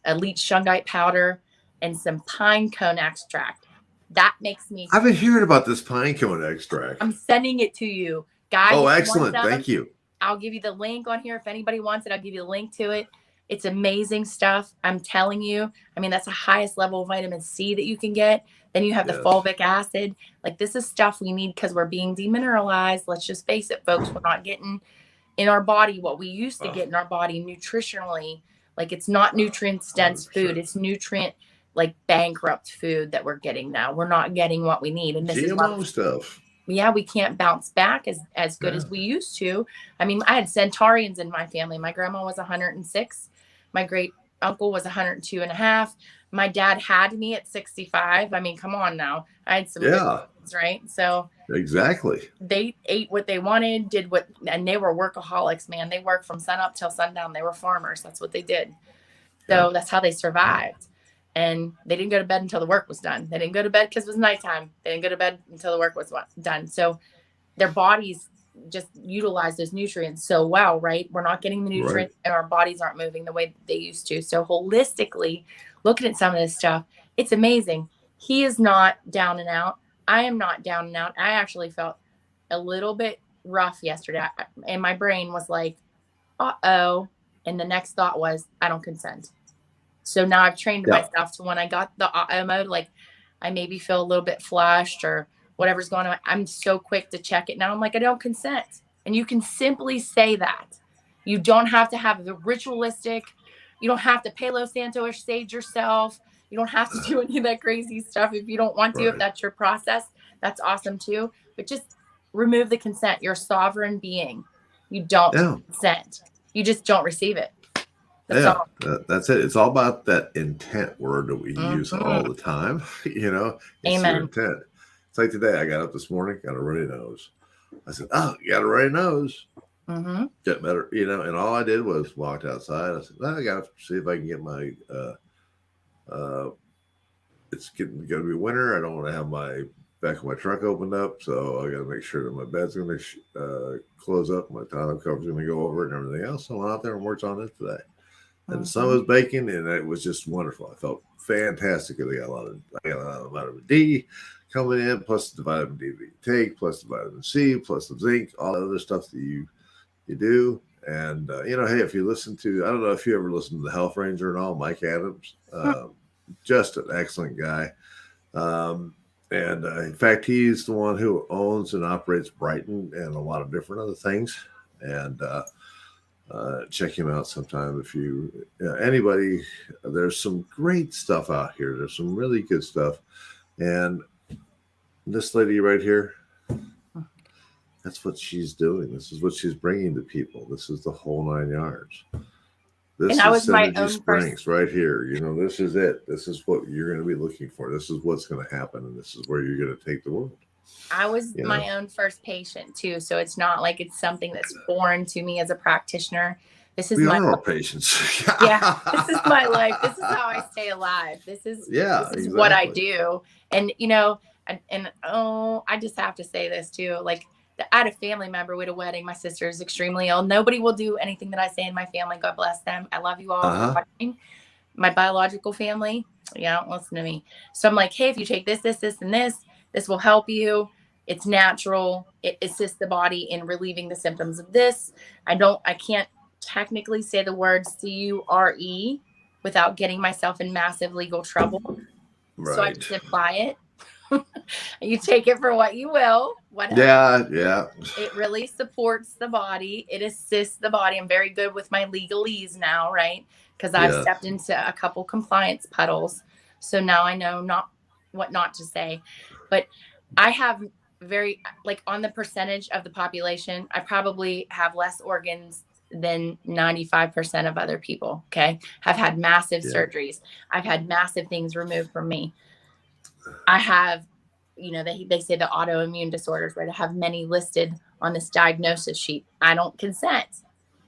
[SPEAKER 6] elite shungite powder, and some pine cone extract. That makes me.
[SPEAKER 1] I've been hearing about this pine cone extract.
[SPEAKER 6] I'm sending it to you, guys.
[SPEAKER 1] Oh, excellent. Thank you.
[SPEAKER 6] I'll give you the link on here. If anybody wants it, I'll give you the link to it. It's amazing stuff. I'm telling you. I mean, that's the highest level of vitamin C that you can get. Then you have the fulvic acid. Like, this is stuff we need because we're being demineralized. Let's just face it, folks. We're not getting in our body what we used to get in our body nutritionally. Like, it's not nutrients dense food. It's nutrient like bankrupt food that we're getting now. We're not getting what we need. And this
[SPEAKER 1] GMO
[SPEAKER 6] is
[SPEAKER 1] stuff.
[SPEAKER 6] Yeah, we can't bounce back as good as we used to. I mean, I had centurions in my family. My grandma was 106. My great uncle was 102 and a half. My dad had me at 65. I mean, come on now. I had some kids, right? So
[SPEAKER 1] exactly.
[SPEAKER 6] They ate what they wanted, and they were workaholics, man. They worked from sun up till sundown. They were farmers. That's what they did. So that's how they survived. And they didn't go to bed until the work was done. They didn't go to bed because it was nighttime. They didn't go to bed until the work was done. So their bodies just utilize those nutrients so well, right? We're not getting the nutrients and our bodies aren't moving the way they used to. So holistically, looking at some of this stuff, it's amazing. He is not down and out. I am not down and out. I actually felt a little bit rough yesterday. And my brain was like, uh-oh. And the next thought was, I don't consent. So now I've trained myself to when I got the mode, like I maybe feel a little bit flushed or whatever's going on. I'm so quick to check it now. I'm like, I don't consent. And you can simply say that. You don't have to have the ritualistic. You don't have to Palo Santo or sage yourself. You don't have to do any of that crazy stuff if you don't want to. If that's your process, that's awesome too. But just remove the consent. You're a sovereign being. You don't consent. You just don't receive it.
[SPEAKER 1] That's it. It's all about that intent word that we use all the time. You know, it's your intent. It's like today, I got up this morning, got a runny nose. I said, "Oh, you got a runny nose? Get better." You know, and all I did was walked outside. I said, "Well, I got to see if I can get my." It's going to be winter. I don't want to have my back of my truck opened up, so I got to make sure that my bed's going to close up, my tonneau cover's going to go over it, and everything else. So I went out there and worked on it today. And the sun was baking, and it was just wonderful. I felt fantastic. I got a lot of vitamin D coming in, plus the vitamin D that you take, plus the vitamin C, plus the zinc, all the other stuff that you do. And, you know, hey, if you listen to, I don't know if you ever listened to the Health Ranger and all, Mike Adams, just an excellent guy. In fact, he's the one who owns and operates Brighton and a lot of different other things. And, check him out sometime if you anybody. There's some great stuff out here. There's some really good stuff, and this lady right here, that's what she's doing. This is what she's bringing to people. This is the whole 9 yards. This is Serenity Springs right here. You know, this is it. This is what you're going to be looking for. This is what's going to happen, and this is where you're going to take the world.
[SPEAKER 6] I was my own first patient too, so it's not like it's something that's foreign to me as a practitioner. This is my
[SPEAKER 1] patients.
[SPEAKER 6] This is my life. This is how I stay alive. This is what I do. And you know, I just have to say this too. Like, I had a family member with a wedding. My sister is extremely ill. Nobody will do anything that I say in my family. God bless them. I love you all. My biological family, don't listen to me. So I'm like, hey, if you take this, and this will help you. It's natural. It assists the body in relieving the symptoms of this. I can't technically say the word CURE without getting myself in massive legal trouble. Right. So I just apply it. You take it for what you will. Whatever.
[SPEAKER 1] Yeah.
[SPEAKER 6] It really supports the body. It assists the body. I'm very good with my legalese now, right? Because I've stepped into a couple compliance puddles. So now I know what not to say. But I have on the percentage of the population, I probably have less organs than 95% of other people. Okay. Have had massive surgeries. I've had massive things removed from me. I have, they say the autoimmune disorders, right? I have many listed on this diagnosis sheet. I don't consent.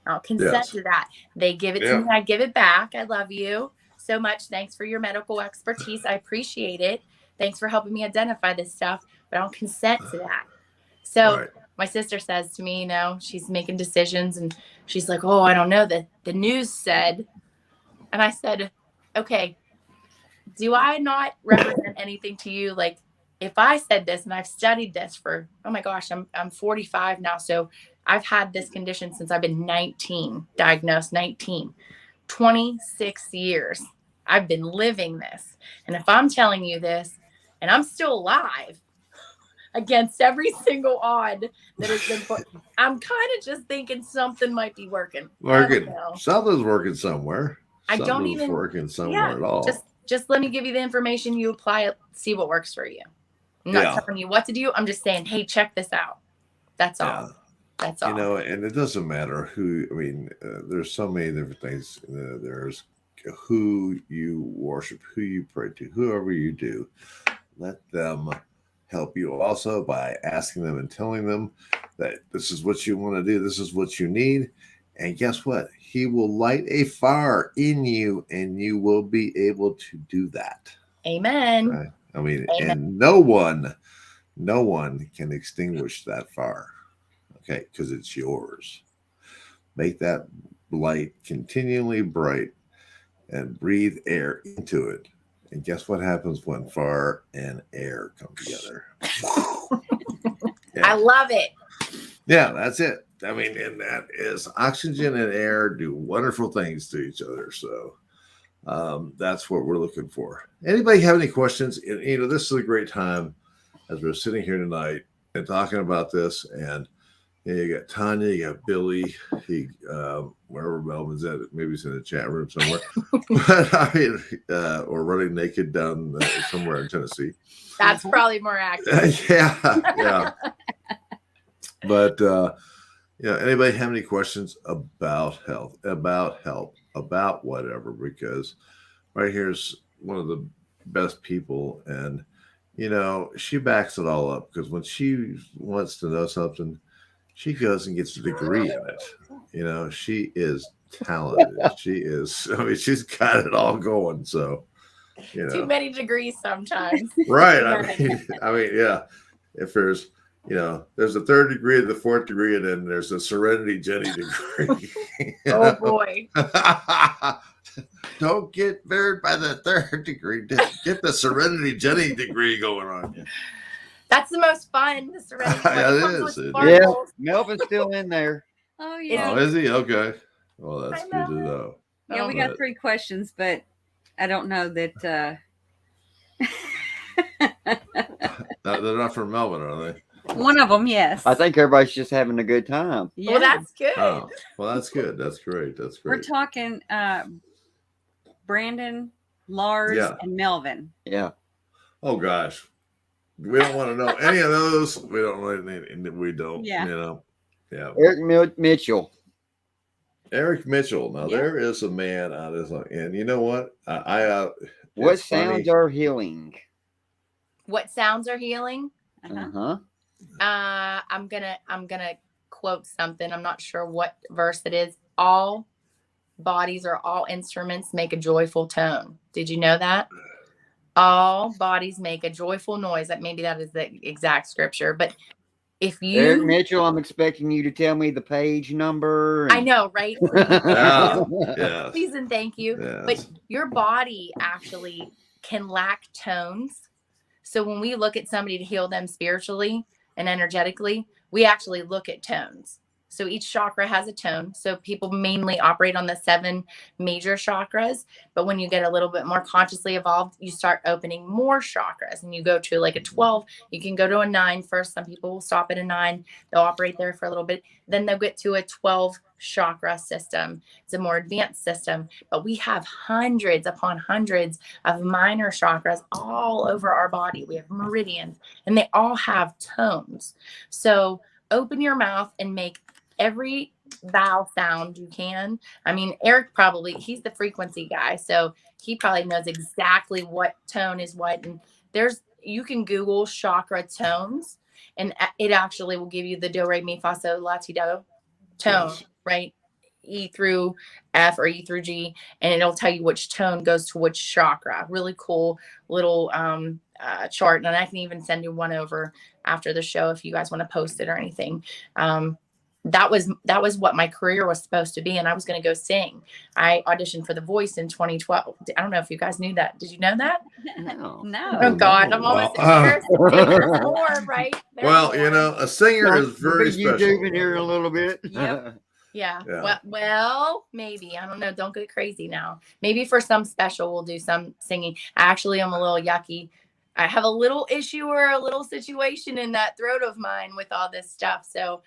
[SPEAKER 6] I don't consent to that. They give it to me. I give it back. I love you so much. Thanks for your medical expertise. I appreciate it. Thanks for helping me identify this stuff, but I don't consent to that. So my sister says to me, she's making decisions and she's like, oh, I don't know, that the news said. And I said, okay, do I not represent anything to you? Like, if I said this and I've studied this for, oh my gosh, I'm 45 now. So I've had this condition since I've been 19, diagnosed 19, 26 years. I've been living this. And if I'm telling you this and I'm still alive against every single odd that has been put, I'm kind of just thinking something might be working.
[SPEAKER 1] Something's working somewhere.
[SPEAKER 6] Something's
[SPEAKER 1] working somewhere at all.
[SPEAKER 6] Just let me give you the information. You apply it, see what works for you. I'm not telling you what to do. I'm just saying, hey, check this out. That's all. That's all.
[SPEAKER 1] And it doesn't matter who, there's so many different things. There's who you worship, who you pray to, whoever you do. Let them help you also by asking them and telling them that this is what you want to do. This is what you need. And guess what? He will light a fire in you and you will be able to do that.
[SPEAKER 6] Amen.
[SPEAKER 1] Right? Amen. And no one can extinguish that fire. Okay. Because it's yours. Make that light continually bright and breathe air into it. And guess what happens when fire and air come together?
[SPEAKER 6] I love it.
[SPEAKER 1] Yeah, that's it. And that is oxygen and air do wonderful things to each other. So that's what we're looking for. Anybody have any questions? This is a great time as we're sitting here tonight and talking about this. And you got Tanya, you got Billy, wherever Melvin's at, maybe he's in the chat room somewhere, or running naked down somewhere in Tennessee.
[SPEAKER 6] That's probably more accurate.
[SPEAKER 1] Yeah. But anybody have any questions about health, about help, about whatever? Because right here's one of the best people, and she backs it all up, because when she wants to know something, she goes and gets a degree in it. She is talented. She is. She's got it all going. So,
[SPEAKER 6] too many degrees sometimes.
[SPEAKER 1] Right. Yeah. If there's, there's a third degree and the fourth degree, and then there's a Serenity Jenny degree.
[SPEAKER 6] Oh boy.
[SPEAKER 1] Don't get married by the third degree. Get the Serenity Jenny degree going on.
[SPEAKER 6] That's the most fun. The Serenity.
[SPEAKER 1] It is.
[SPEAKER 5] Yeah, Melvin's still in there.
[SPEAKER 2] Oh yeah.
[SPEAKER 1] Oh, is he? Okay. Well, that's good to know.
[SPEAKER 2] Yeah, we got 3 questions, but I don't know that.
[SPEAKER 1] They're not from Melbourne, are they?
[SPEAKER 2] One of them, yes.
[SPEAKER 5] I think everybody's just having a good time.
[SPEAKER 6] Yeah. Well, that's good.
[SPEAKER 1] Oh, well, that's good. That's great. That's great.
[SPEAKER 2] We're talking Brandon, Lars, and Melvin.
[SPEAKER 5] Yeah.
[SPEAKER 1] Oh gosh, we don't want to know any of those. We don't really need. We don't.
[SPEAKER 2] Yeah.
[SPEAKER 1] Yeah.
[SPEAKER 5] Eric Mitchell.
[SPEAKER 1] Eric Mitchell. Now there is a man out of this, and you know what?
[SPEAKER 5] What sounds are healing?
[SPEAKER 6] What sounds are healing?
[SPEAKER 5] Uh-huh.
[SPEAKER 6] I'm gonna quote something. I'm not sure what verse it is. All bodies or all instruments make a joyful tone. Did you know that? All bodies make a joyful noise. Maybe that is the exact scripture. But if you,
[SPEAKER 5] Eric Mitchell, I'm expecting you to tell me the page number.
[SPEAKER 6] I know, right?
[SPEAKER 1] Yeah.
[SPEAKER 6] Please and thank you.
[SPEAKER 1] Yes.
[SPEAKER 6] But your body actually can lack tones. So when we look at somebody to heal them spiritually and energetically, we actually look at tones. So each chakra has a tone. So people mainly operate on the 7 major chakras. But when you get a little bit more consciously evolved, you start opening more chakras and you go to like a 12. You can go to a 9 first. Some people will stop at a 9. They'll operate there for a little bit. Then they'll get to a 12 chakra system. It's a more advanced system. But we have hundreds upon hundreds of minor chakras all over our body. We have meridians and they all have tones. So open your mouth and make every vowel sound you can. I mean, Eric probably, he's the frequency guy, so he probably knows exactly what tone is what. And you can Google chakra tones, and it actually will give you the do, re, mi, fa, sol, la, ti, do tone,
[SPEAKER 1] Yes.
[SPEAKER 6] right? E through F or E through G, and it'll tell you which tone goes to which chakra. Really cool little chart, and I can even send you one over after the show if you guys want to post it or anything. That was what my career was supposed to be, and I was going to go sing. I auditioned for The Voice in 2012. I don't know if you guys knew that. Did you know that?
[SPEAKER 5] No.
[SPEAKER 2] No.
[SPEAKER 6] Oh God, I'm almost embarrassed to say there's more, right?
[SPEAKER 1] Well, you know, a singer is very
[SPEAKER 5] We'll be
[SPEAKER 1] special.
[SPEAKER 5] YouTubing here in a little bit.
[SPEAKER 2] Yep.
[SPEAKER 6] Yeah.
[SPEAKER 1] Yeah.
[SPEAKER 6] Well, maybe. I don't know. Don't get crazy now. Maybe for some special, we'll do some singing. Actually, I'm a little yucky. I have a little issue or a little situation in that throat of mine with all this stuff. So,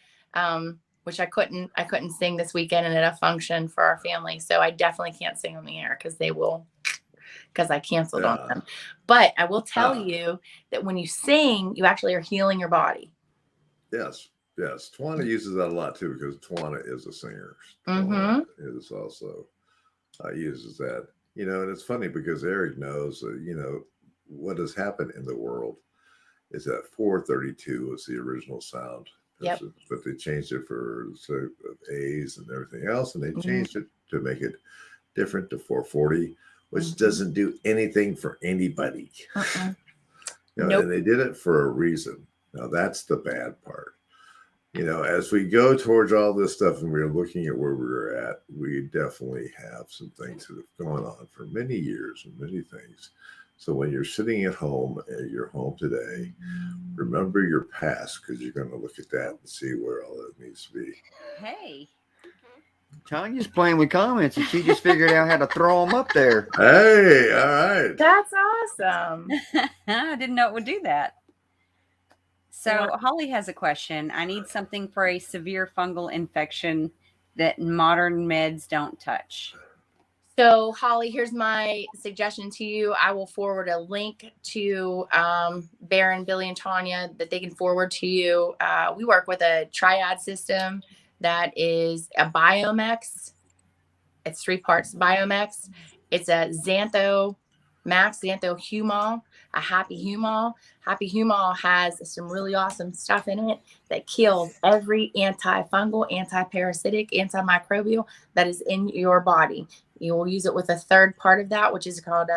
[SPEAKER 6] which I couldn't sing this weekend at a function for our family. So I definitely can't sing on the air because I canceled on them. But I will tell you that when you sing, you actually are healing your body.
[SPEAKER 1] Yes. Yes. Tawana uses that a lot too, because Tawana is a singer.
[SPEAKER 6] Mm-hmm.
[SPEAKER 1] Tawana is also uses that, you know, and it's funny because Eric knows, you know, what has happened in the world is that 432 was the original sound.
[SPEAKER 6] Yep.
[SPEAKER 1] But they changed it for A's and everything else, and they changed it to make it different to 440, which doesn't do anything for anybody. You know,
[SPEAKER 6] Nope.
[SPEAKER 1] And they did it for a reason. Now that's the bad part. You know, as we go towards all this stuff and we're looking at where we're at, we definitely have some things that have gone on for many years and many things. So when you're sitting at home, at your home today, remember your past, because you're going to look at that and see where all that needs to be.
[SPEAKER 2] Hey.
[SPEAKER 5] Tanya's playing with comments and she just figured out how to throw them up there.
[SPEAKER 1] Hey, all right.
[SPEAKER 6] That's awesome.
[SPEAKER 2] I didn't know it would do that. So Holly has a question. I need something for a severe fungal infection that modern meds don't touch.
[SPEAKER 6] So, Holly, here's my suggestion to you. I will forward a link to Baron, Billy, and Tanya that they can forward to you. We work with a triad system that is a Biomex. It's 3 parts Biomex. It's a Xantho Max, Xantho Humol, a Happy Humol. Happy Humol has some really awesome stuff in it that kills every antifungal, antiparasitic, antimicrobial that is in your body. You will use it with a third part of that, which is called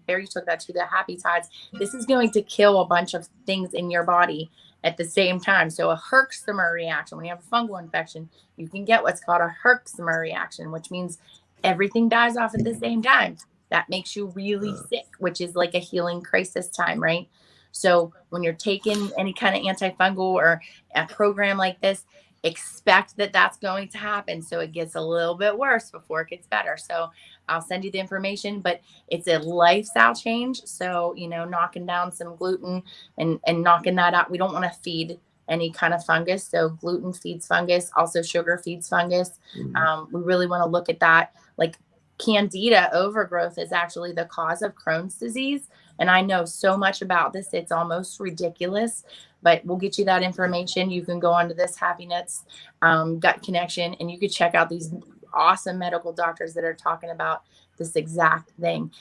[SPEAKER 6] Barry took that to the Happy Tides. This is going to kill a bunch of things in your body at the same time. So a Herxheimer reaction, when you have a fungal infection, you can get what's called a Herxheimer reaction, which means everything dies off at the same time. That makes you really sick, which is like a healing crisis time, right? So when you're taking any kind of antifungal or a program like this, expect that that's going to happen. So it gets a little bit worse before it gets better. So I'll send you the information, but it's a lifestyle change. So, you know, knocking down some gluten and knocking that out. We don't want to feed any kind of fungus. So gluten feeds fungus, also sugar feeds fungus. We really want to look at that. Like Candida overgrowth is actually the cause of Crohn's disease. And I know so much about this. It's almost ridiculous, but we'll get you that information. You can go onto this Happy Nuts Gut Connection, and you can check out these awesome medical doctors that are talking about this exact thing.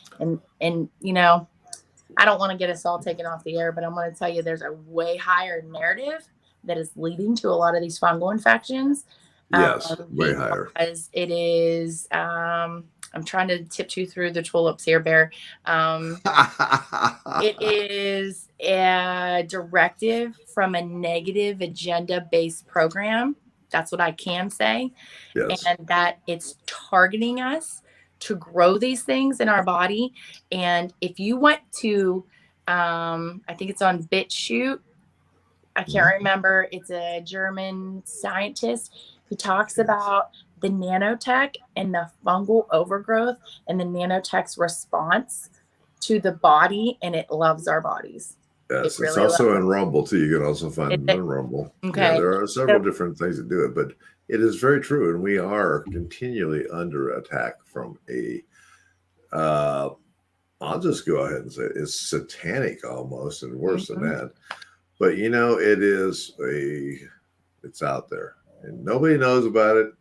[SPEAKER 6] And you know, I don't want to get us all taken off the air, but I'm going to tell you there's a way higher narrative that is leading to a lot of these fungal infections.
[SPEAKER 1] Yes, way higher.
[SPEAKER 6] As it is, I'm trying to tiptoe through the tulips here, Bear. It is a directive from a negative agenda-based program. That's what I can say.
[SPEAKER 1] Yes.
[SPEAKER 6] And that it's targeting us to grow these things in our body. And if you went to, I think it's on BitChute, I can't remember. It's a German scientist who talks about the nanotech and the fungal overgrowth and the nanotech's response to the body, and it loves our bodies.
[SPEAKER 1] Yes,
[SPEAKER 6] It
[SPEAKER 1] it's
[SPEAKER 6] really
[SPEAKER 1] also
[SPEAKER 6] loves
[SPEAKER 1] in Rumble too. You can also find it in Rumble.
[SPEAKER 6] Okay.
[SPEAKER 1] Yeah, there are several different things that do it, but it is very true, and we are continually under attack from a. I'll just go ahead and say it's satanic almost, and worse than that. But you know, it's out there, and nobody knows about it.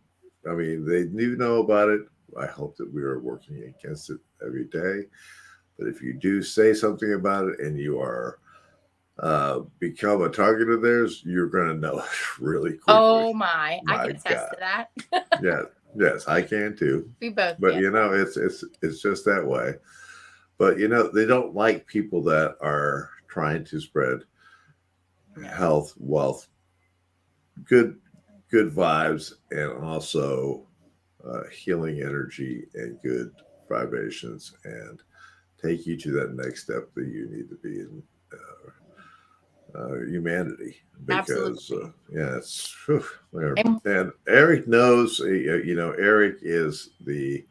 [SPEAKER 1] I mean, they do know about it. I hope that we are working against it every day. But if you do say something about it and you are become a target of theirs, you're going to know it really quickly.
[SPEAKER 6] Oh my! I
[SPEAKER 1] My
[SPEAKER 6] can attest to that.
[SPEAKER 1] Yeah, yes, I can too.
[SPEAKER 6] We both.
[SPEAKER 1] But
[SPEAKER 6] can.
[SPEAKER 1] you know, it's just that way. But you know, they don't like people that are trying to spread health, wealth, good vibes, and also healing energy and good vibrations, and take you to that next step that you need to be in humanity. Because yeah, it's and Eric knows. You know, Eric is the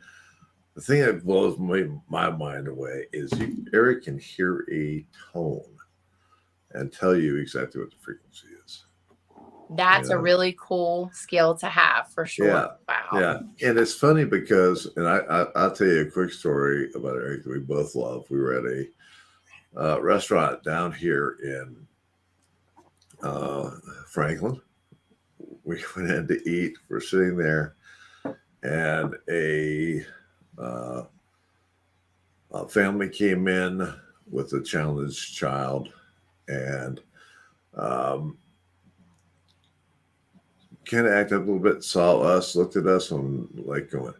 [SPEAKER 1] thing that blows my mind away is Eric can hear a tone and tell you exactly what the frequency is.
[SPEAKER 6] That's a really cool skill to have for sure.
[SPEAKER 1] Yeah.
[SPEAKER 6] Wow.
[SPEAKER 1] Yeah. And it's funny because, and I'll tell you a quick story about Eric that we both love. We were at a restaurant down here in Franklin. We went in to eat. We're sitting there, and a family came in with a challenged child, and kind of acted up a little bit, saw us, looked at us, and like going,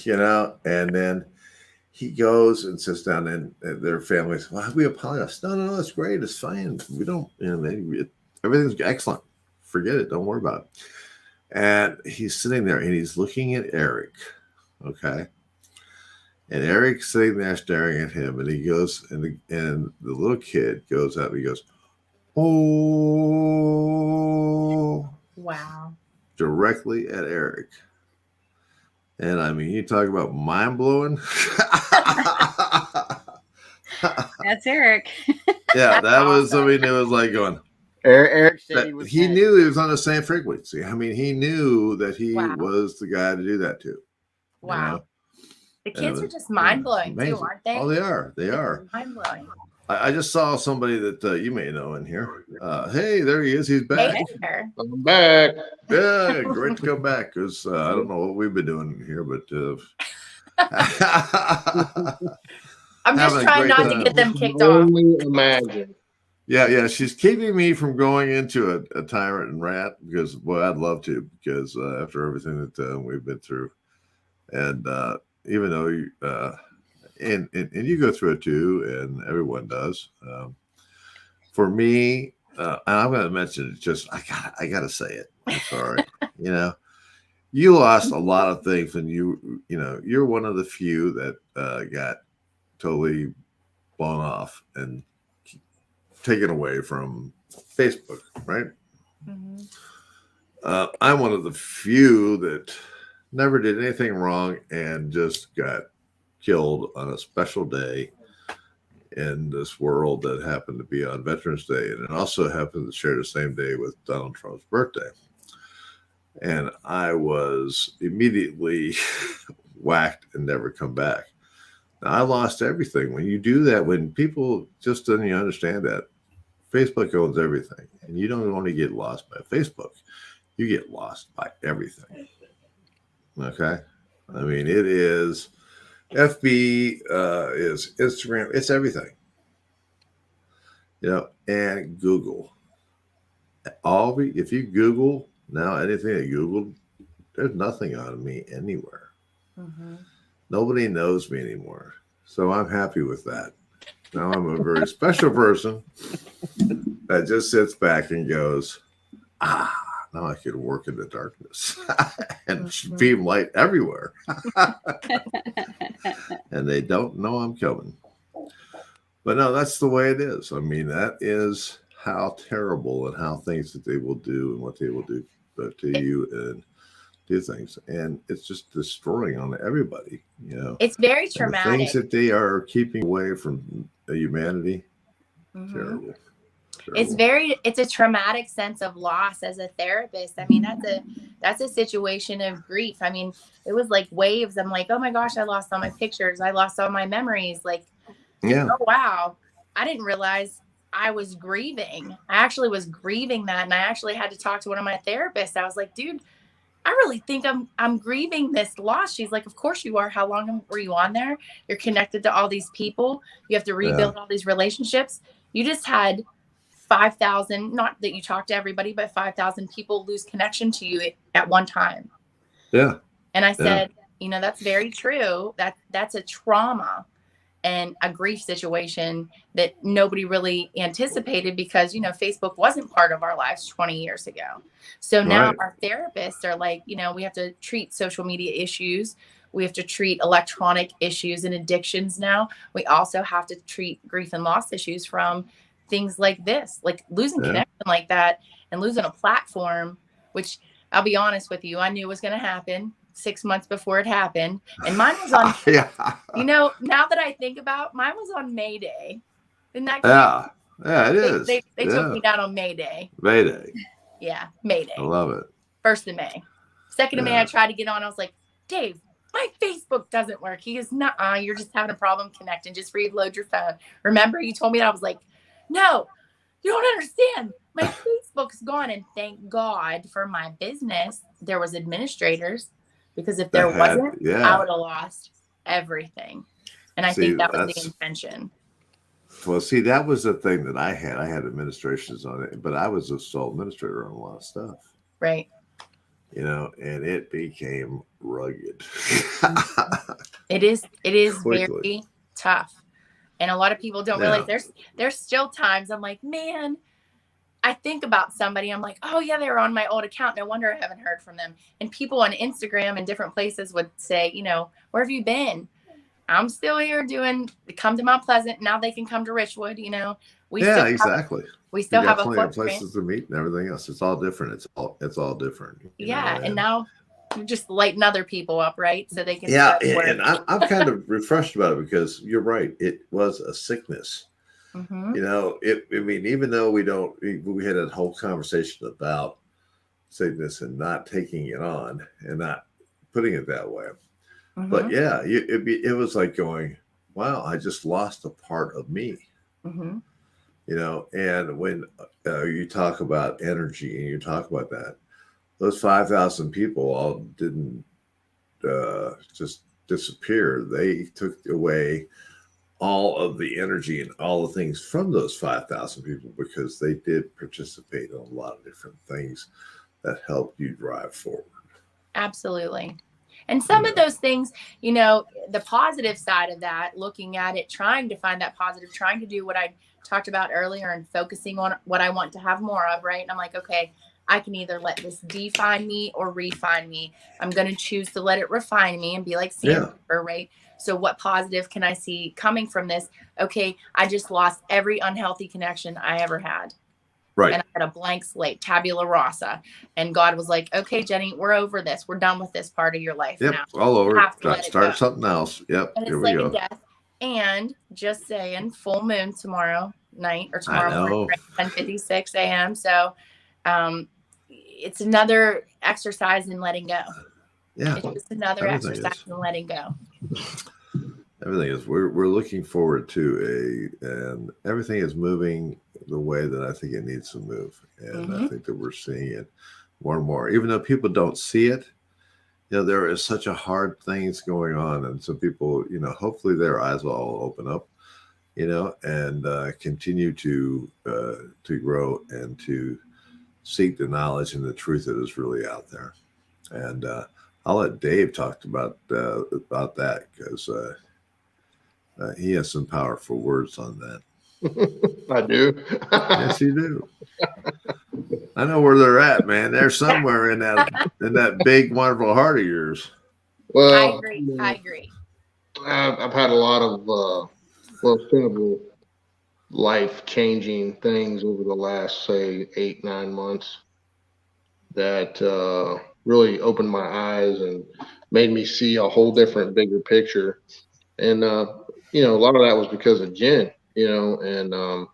[SPEAKER 1] you know, and then he goes and sits down, and their family says, well, we apologize. No, it's great. It's fine. We don't, you know, everything's excellent. Forget it. Don't worry about it. And he's sitting there and he's looking at Eric. Okay. And Eric's sitting there staring at him, and he goes, and the little kid goes up, and he goes, oh,
[SPEAKER 6] wow.
[SPEAKER 1] Directly at Eric. And I mean, you talk about mind blowing.
[SPEAKER 2] That's Eric.
[SPEAKER 1] Yeah, that was, I mean, it was like going,
[SPEAKER 5] Eric said
[SPEAKER 1] he knew he was on the same frequency. I mean, he knew that he was the guy to do that to.
[SPEAKER 6] Wow.
[SPEAKER 1] You know?
[SPEAKER 6] The kids are just mind blowing too, aren't they?
[SPEAKER 1] Oh, they are. They are.
[SPEAKER 6] Mind blowing.
[SPEAKER 1] I just saw somebody that you may know in here. Hey, there he is. He's back.
[SPEAKER 6] Hey there.
[SPEAKER 4] I'm back.
[SPEAKER 1] Yeah, great to come back, because I don't know what we've been doing here, but
[SPEAKER 6] I'm just trying not to get them kicked off.
[SPEAKER 4] Only imagine.
[SPEAKER 1] Yeah, she's keeping me from going into a tyrant and rat, because, boy, I'd love to, because after everything that we've been through, and even though you and you go through it too, and everyone does. For me, and I'm going to mention it. Just I gotta say it. I'm sorry. You know, you lost a lot of things, and you know, you're one of the few that got totally blown off and taken away from Facebook, right?
[SPEAKER 6] Mm-hmm.
[SPEAKER 1] I'm one of the few that never did anything wrong and just got killed on a special day in this world that happened to be on Veterans Day, and it also happened to share the same day with Donald Trump's birthday. And I was immediately whacked and never come back. Now, I lost everything. When you do that, when people just don't even understand that, Facebook owns everything, and you don't only get lost by Facebook, you get lost by everything. Okay? I mean, it is FB, is Instagram, it's everything. You know, and Google. If you Google now, anything that Googled, there's nothing on me anywhere.
[SPEAKER 6] Mm-hmm.
[SPEAKER 1] Nobody knows me anymore. So I'm happy with that. Now I'm a very special person that just sits back and goes, now I can work in the darkness and beam light everywhere. And they don't know I'm coming. But no, that's the way it is. I mean, that is how terrible and how things that they will do and what they will do to you and do things. And it's just destroying on everybody, you know.
[SPEAKER 6] It's very
[SPEAKER 1] And the
[SPEAKER 6] traumatic.
[SPEAKER 1] things that they are keeping away from humanity, terrible.
[SPEAKER 6] It's a traumatic sense of loss as a therapist. I mean, that's a situation of grief. I mean, it was like waves. I'm like, oh my gosh, I lost all my pictures. I lost all my memories. Like,
[SPEAKER 1] yeah.
[SPEAKER 6] Oh, wow. I didn't realize I was grieving. I actually was grieving that. And I actually had to talk to one of my therapists. I was like, dude, I really think I'm grieving this loss. She's like, of course you are. How long were you on there? You're connected to all these people. You have to rebuild all these relationships. You just had 5,000, not that you talk to everybody, but 5,000 people lose connection to you at one time.
[SPEAKER 1] Yeah.
[SPEAKER 6] And I said, you know, that's very true. That's a trauma and a grief situation that nobody really anticipated because, you know, Facebook wasn't part of our lives 20 years ago. So now our therapists are like, you know, we have to treat social media issues. We have to treat electronic issues and addictions now. We also have to treat grief and loss issues from things like this, like losing connection like that and losing a platform, which I'll be honest with you, I knew was going to happen 6 months before it happened. And mine was on, you know, now that I think about, mine was on May Day. Isn't that crazy?
[SPEAKER 1] Yeah, it is.
[SPEAKER 6] They took me down on May Day.
[SPEAKER 1] May Day.
[SPEAKER 6] Yeah, May Day.
[SPEAKER 1] I love it.
[SPEAKER 6] 1st of May. 2nd of May, I tried to get on. I was like, Dave, my Facebook doesn't work. He is not, you're just having a problem connecting. Just reload your phone. Remember, you told me that? I was like, no, you don't understand. My Facebook's gone. And thank God for my business, there was administrators. Because if there wasn't, I would have lost everything. And I think that was the intention.
[SPEAKER 1] Well, see, that was the thing that I had. I had administrations on it, but I was a sole administrator on a lot of stuff.
[SPEAKER 6] Right.
[SPEAKER 1] You know, and it became rugged.
[SPEAKER 6] It is very tough. And a lot of people don't realize there's still times I'm like, man, I think about somebody, I'm like, oh yeah, they were on my old account. No wonder I haven't heard from them. And people on Instagram and different places would say, you know, where have you been? I'm still here come to Mount Pleasant. Now they can come to Richwood, you know. We still have a
[SPEAKER 1] plenty
[SPEAKER 6] footprint.
[SPEAKER 1] of places to meet and everything else. It's all different. It's all different.
[SPEAKER 6] Yeah. And now you just lighten other people up, right? So they can.
[SPEAKER 1] Yeah. And I'm kind of refreshed about it because you're right. It was a sickness.
[SPEAKER 6] Mm-hmm.
[SPEAKER 1] You know, I mean, even though we had a whole conversation about sickness and not taking it on and not putting it that way.
[SPEAKER 6] Mm-hmm.
[SPEAKER 1] But yeah, it was like going, wow, I just lost a part of me.
[SPEAKER 6] Mm-hmm.
[SPEAKER 1] You know, and when you talk about energy and you talk about that, those 5,000 people all didn't just disappear. They took away all of the energy and all the things from those 5,000 people because they did participate in a lot of different things that helped you drive forward.
[SPEAKER 6] Absolutely. And some of those things, you know, the positive side of that, looking at it, trying to find that positive, trying to do what I talked about earlier and focusing on what I want to have more of, right? And I'm like, okay, I can either let this define me or refine me. I'm going to choose to let it refine me and be like sandpaper, right? So what positive can I see coming from this? Okay, I just lost every unhealthy connection I ever had.
[SPEAKER 1] Right.
[SPEAKER 6] And I had a blank slate, tabula rasa. And God was like, okay, Jenny, we're over this. We're done with this part of your life now.
[SPEAKER 1] All over. Start something else. Yep.
[SPEAKER 6] And it's like a death. And just saying, full moon tomorrow night or tomorrow morning, 10:56 a.m. So it's another exercise in letting go.
[SPEAKER 1] Yeah.
[SPEAKER 6] It's just another exercise in letting go.
[SPEAKER 1] Everything is. We're looking forward to and everything is moving the way that I think it needs to move. And I think that we're seeing it more and more. Even though people don't see it, you know, there is such a hard things going on. And so people, you know, hopefully their eyes will all open up, you know, and continue to grow and to seek the knowledge and the truth that is really out there. And I'll let Dave talk about that because he has some powerful words on that.
[SPEAKER 4] I do.
[SPEAKER 1] Yes, you do. I know where they're at, man. They're somewhere in that big, wonderful heart of yours.
[SPEAKER 4] Well,
[SPEAKER 6] I agree.
[SPEAKER 4] I've had a lot of simple life-changing things over the last, say, 8-9 months that really opened my eyes and made me see a whole different, bigger picture. And you know, a lot of that was because of Jen. You know, and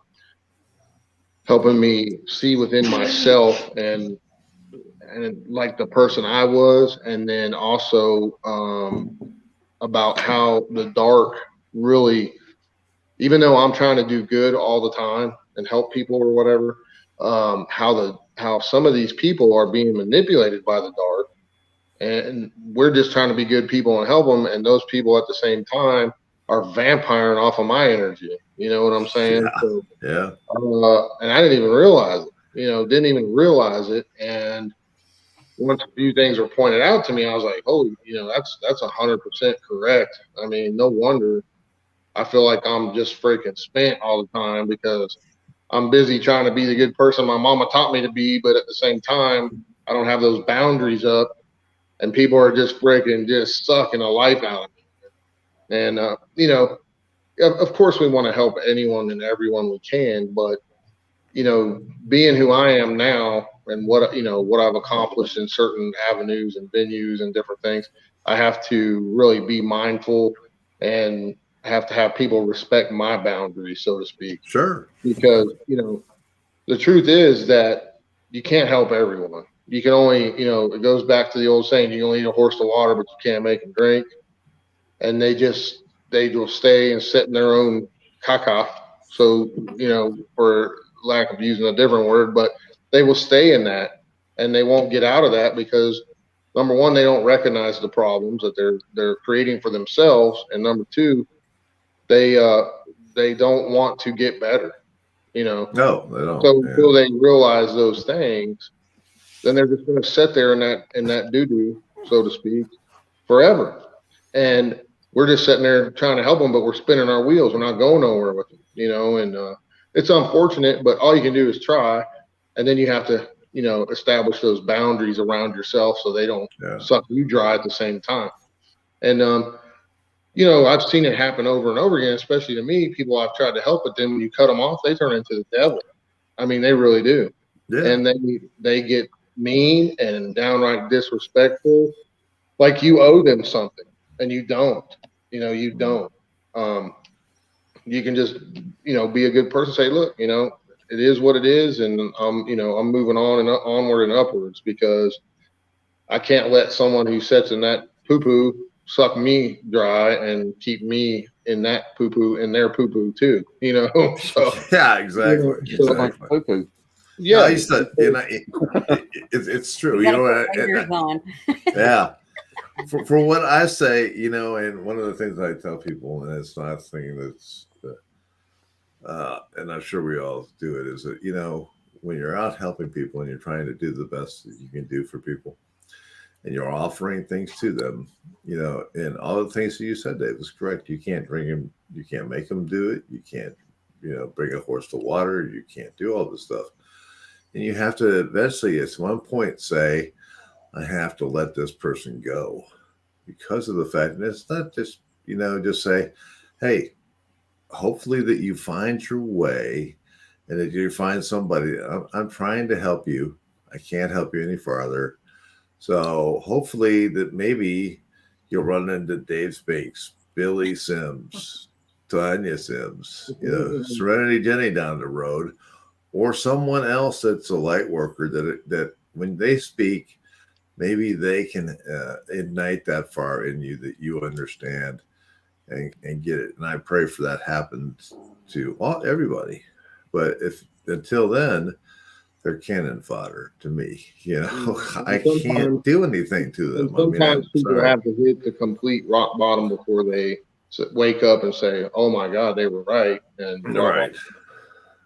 [SPEAKER 4] helping me see within myself and like the person I was, and then also about how the dark really, even though I'm trying to do good all the time and help people or whatever, how some of these people are being manipulated by the dark, and we're just trying to be good people and help them, and those people at the same time are vampiring off of my energy. You know what I'm saying?
[SPEAKER 1] Yeah.
[SPEAKER 4] So,
[SPEAKER 1] Yeah.
[SPEAKER 4] and I didn't even realize it. And once a few things were pointed out to me, I was like, holy, that's 100% correct. I mean, no wonder I feel like I'm just freaking spent all the time, because I'm busy trying to be the good person my mama taught me to be, but at the same time, I don't have those boundaries up, and people are just freaking just sucking the life out of me. And of course, we want to help anyone and everyone we can, but being who I am now and what I've accomplished in certain avenues and venues and different things, I have to really be mindful and have to have people respect my boundaries, so to speak.
[SPEAKER 1] Sure.
[SPEAKER 4] Because the truth is that you can't help everyone. You can only, it goes back to the old saying, you can only lead a horse to water, but you can't make him drink. And they will stay and sit in their own caca. So, for lack of using a different word, but they will stay in that, and they won't get out of that because, number one, they don't recognize the problems that they're creating for themselves, and number two, they don't want to get better.
[SPEAKER 1] No, they don't.
[SPEAKER 4] So until they realize those things, then they're just going to sit there in that doo-doo, so to speak, forever. And we're just sitting there trying to help them, but we're spinning our wheels. We're not going nowhere with them, and it's unfortunate, but all you can do is try. And then you have to, establish those boundaries around yourself so they don't suck you dry at the same time. And, I've seen it happen over and over again, especially to me, people I've tried to help, but then when you cut them off, they turn into the devil. I mean, they really do. Yeah. And they get mean and downright disrespectful, like you owe them something, and you don't. You don't. You can just, be a good person. Say, look, it is what it is, and I'm moving on and onward and upwards, because I can't let someone who sits in that poo-poo suck me dry and keep me in that poo-poo in their poo-poo too. So,
[SPEAKER 1] yeah, exactly. Exactly.
[SPEAKER 5] Poo-poo.
[SPEAKER 4] Yeah,
[SPEAKER 1] it's true. Yeah. For what I say, and one of the things I tell people, and it's not thinking that's, and I'm sure we all do it, is that, when you're out helping people and you're trying to do the best that you can do for people, and you're offering things to them, and all the things that you said, Dave, is correct. You can't bring them, you can't make them do it. You can't, bring a horse to water. You can't do all this stuff. And you have to eventually, at one point, say, I have to let this person go, because of the fact that it's not just, just say, hey, hopefully that you find your way, and that you find somebody. I'm trying to help you. I can't help you any farther. So hopefully that maybe you'll run into DaveSpinks, Billy Sims, Tanya Sims, Serenity Jenny down the road, or someone else that's a light worker that when they speak, maybe they can ignite that fire in you that you understand and get it. And I pray for that happens to everybody. But until then, they're cannon fodder to me. I can't do anything to them.
[SPEAKER 4] Sometimes people have to hit the complete rock bottom before they wake up and say, "Oh my God, they were right." And
[SPEAKER 1] right.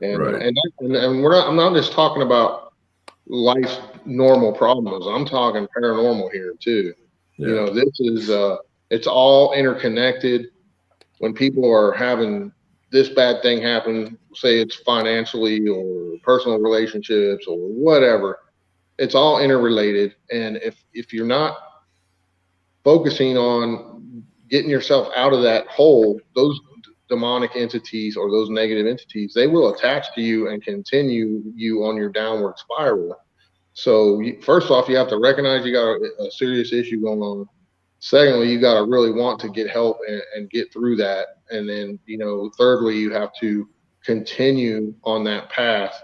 [SPEAKER 4] And I'm not just talking about life's normal problems. I'm talking paranormal here too. Yeah. This is it's all interconnected. When people are having this bad thing happen, say it's financially or personal relationships or whatever, it's all interrelated. And if you're not focusing on getting yourself out of that hole, those demonic entities or those negative entities, they will attach to you and continue you on your downward spiral. So first off, you have to recognize you got a serious issue going on. Secondly, you got to really want to get help and get through that. And then, thirdly, you have to continue on that path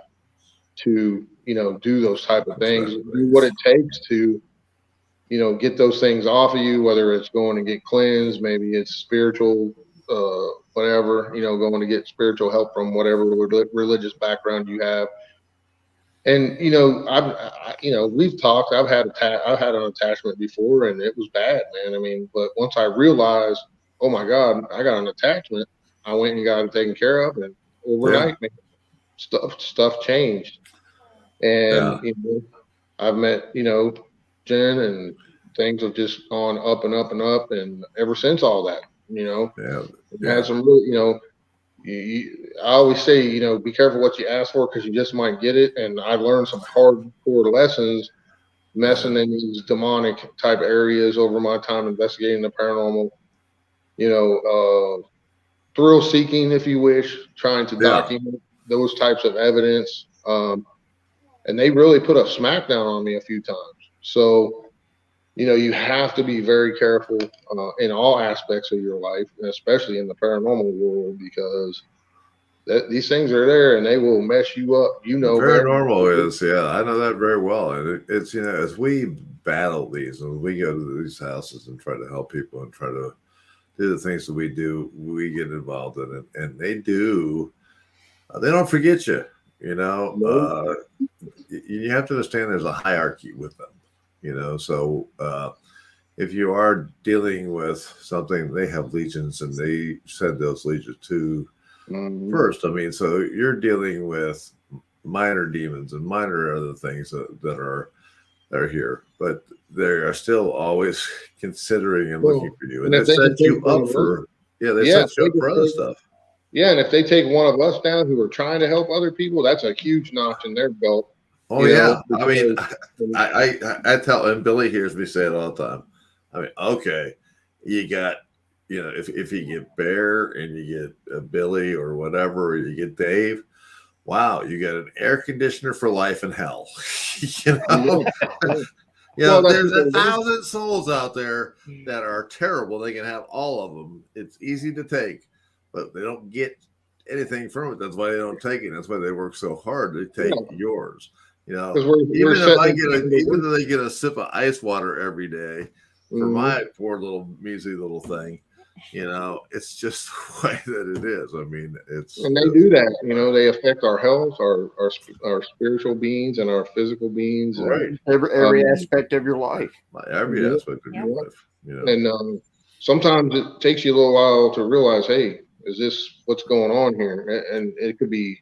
[SPEAKER 4] to, do those type of things, do what it takes to, get those things off of you, whether it's going to get cleansed, maybe it's spiritual whatever, going to get spiritual help from whatever religious background you have. And we've talked. I've had an attachment before, and it was bad, man. I mean, but once I realized, oh my God, I got an attachment, I went and got it taken care of, and overnight, man, stuff changed. And I've met Jen, and things have just gone up and up and up, and ever since all that, had some really, I always say, be careful what you ask for, because you just might get it. And I've learned some hardcore lessons messing in these demonic type areas over my time investigating the paranormal, thrill seeking, if you wish, trying to document those types of evidence. And they really put a smackdown on me a few times. So, you have to be very careful in all aspects of your life, and especially in the paranormal world, because these things are there and they will mess you up.
[SPEAKER 1] Paranormal is, I know that very well. And it's, as we battle these and we go to these houses and try to help people and try to do the things that we do, we get involved in it. And they don't forget you, you have to understand there's a hierarchy with them. So if you are dealing with something, they have legions, and they send those legions to first. I mean, so you're dealing with minor demons and minor other things that are here, but they are still always considering and looking for you, and they set you up for set you up for other stuff.
[SPEAKER 4] Yeah, and if they take one of us down who are trying to help other people, that's a huge notch in their belt.
[SPEAKER 1] Oh yeah, I mean, I tell, and Billy hears me say it all the time. I mean, okay, you got, if you get Bear and you get Billy or whatever, or you get Dave, wow, you got an air conditioner for life in hell. There's 1,000 souls out there that are terrible. They can have all of them. It's easy to take, but they don't get anything from it. That's why they don't take it. That's why they work so hard to take yours. Even if they get a sip of ice water every day for my poor little measly little thing, it's just the way that it is. I mean, and
[SPEAKER 4] they do that. They affect our health, our spiritual beings, and our physical beings.
[SPEAKER 1] Right.
[SPEAKER 5] Every aspect of your life.
[SPEAKER 1] Every aspect of your life.
[SPEAKER 4] And sometimes it takes you a little while to realize, hey, is this what's going on here? And it could be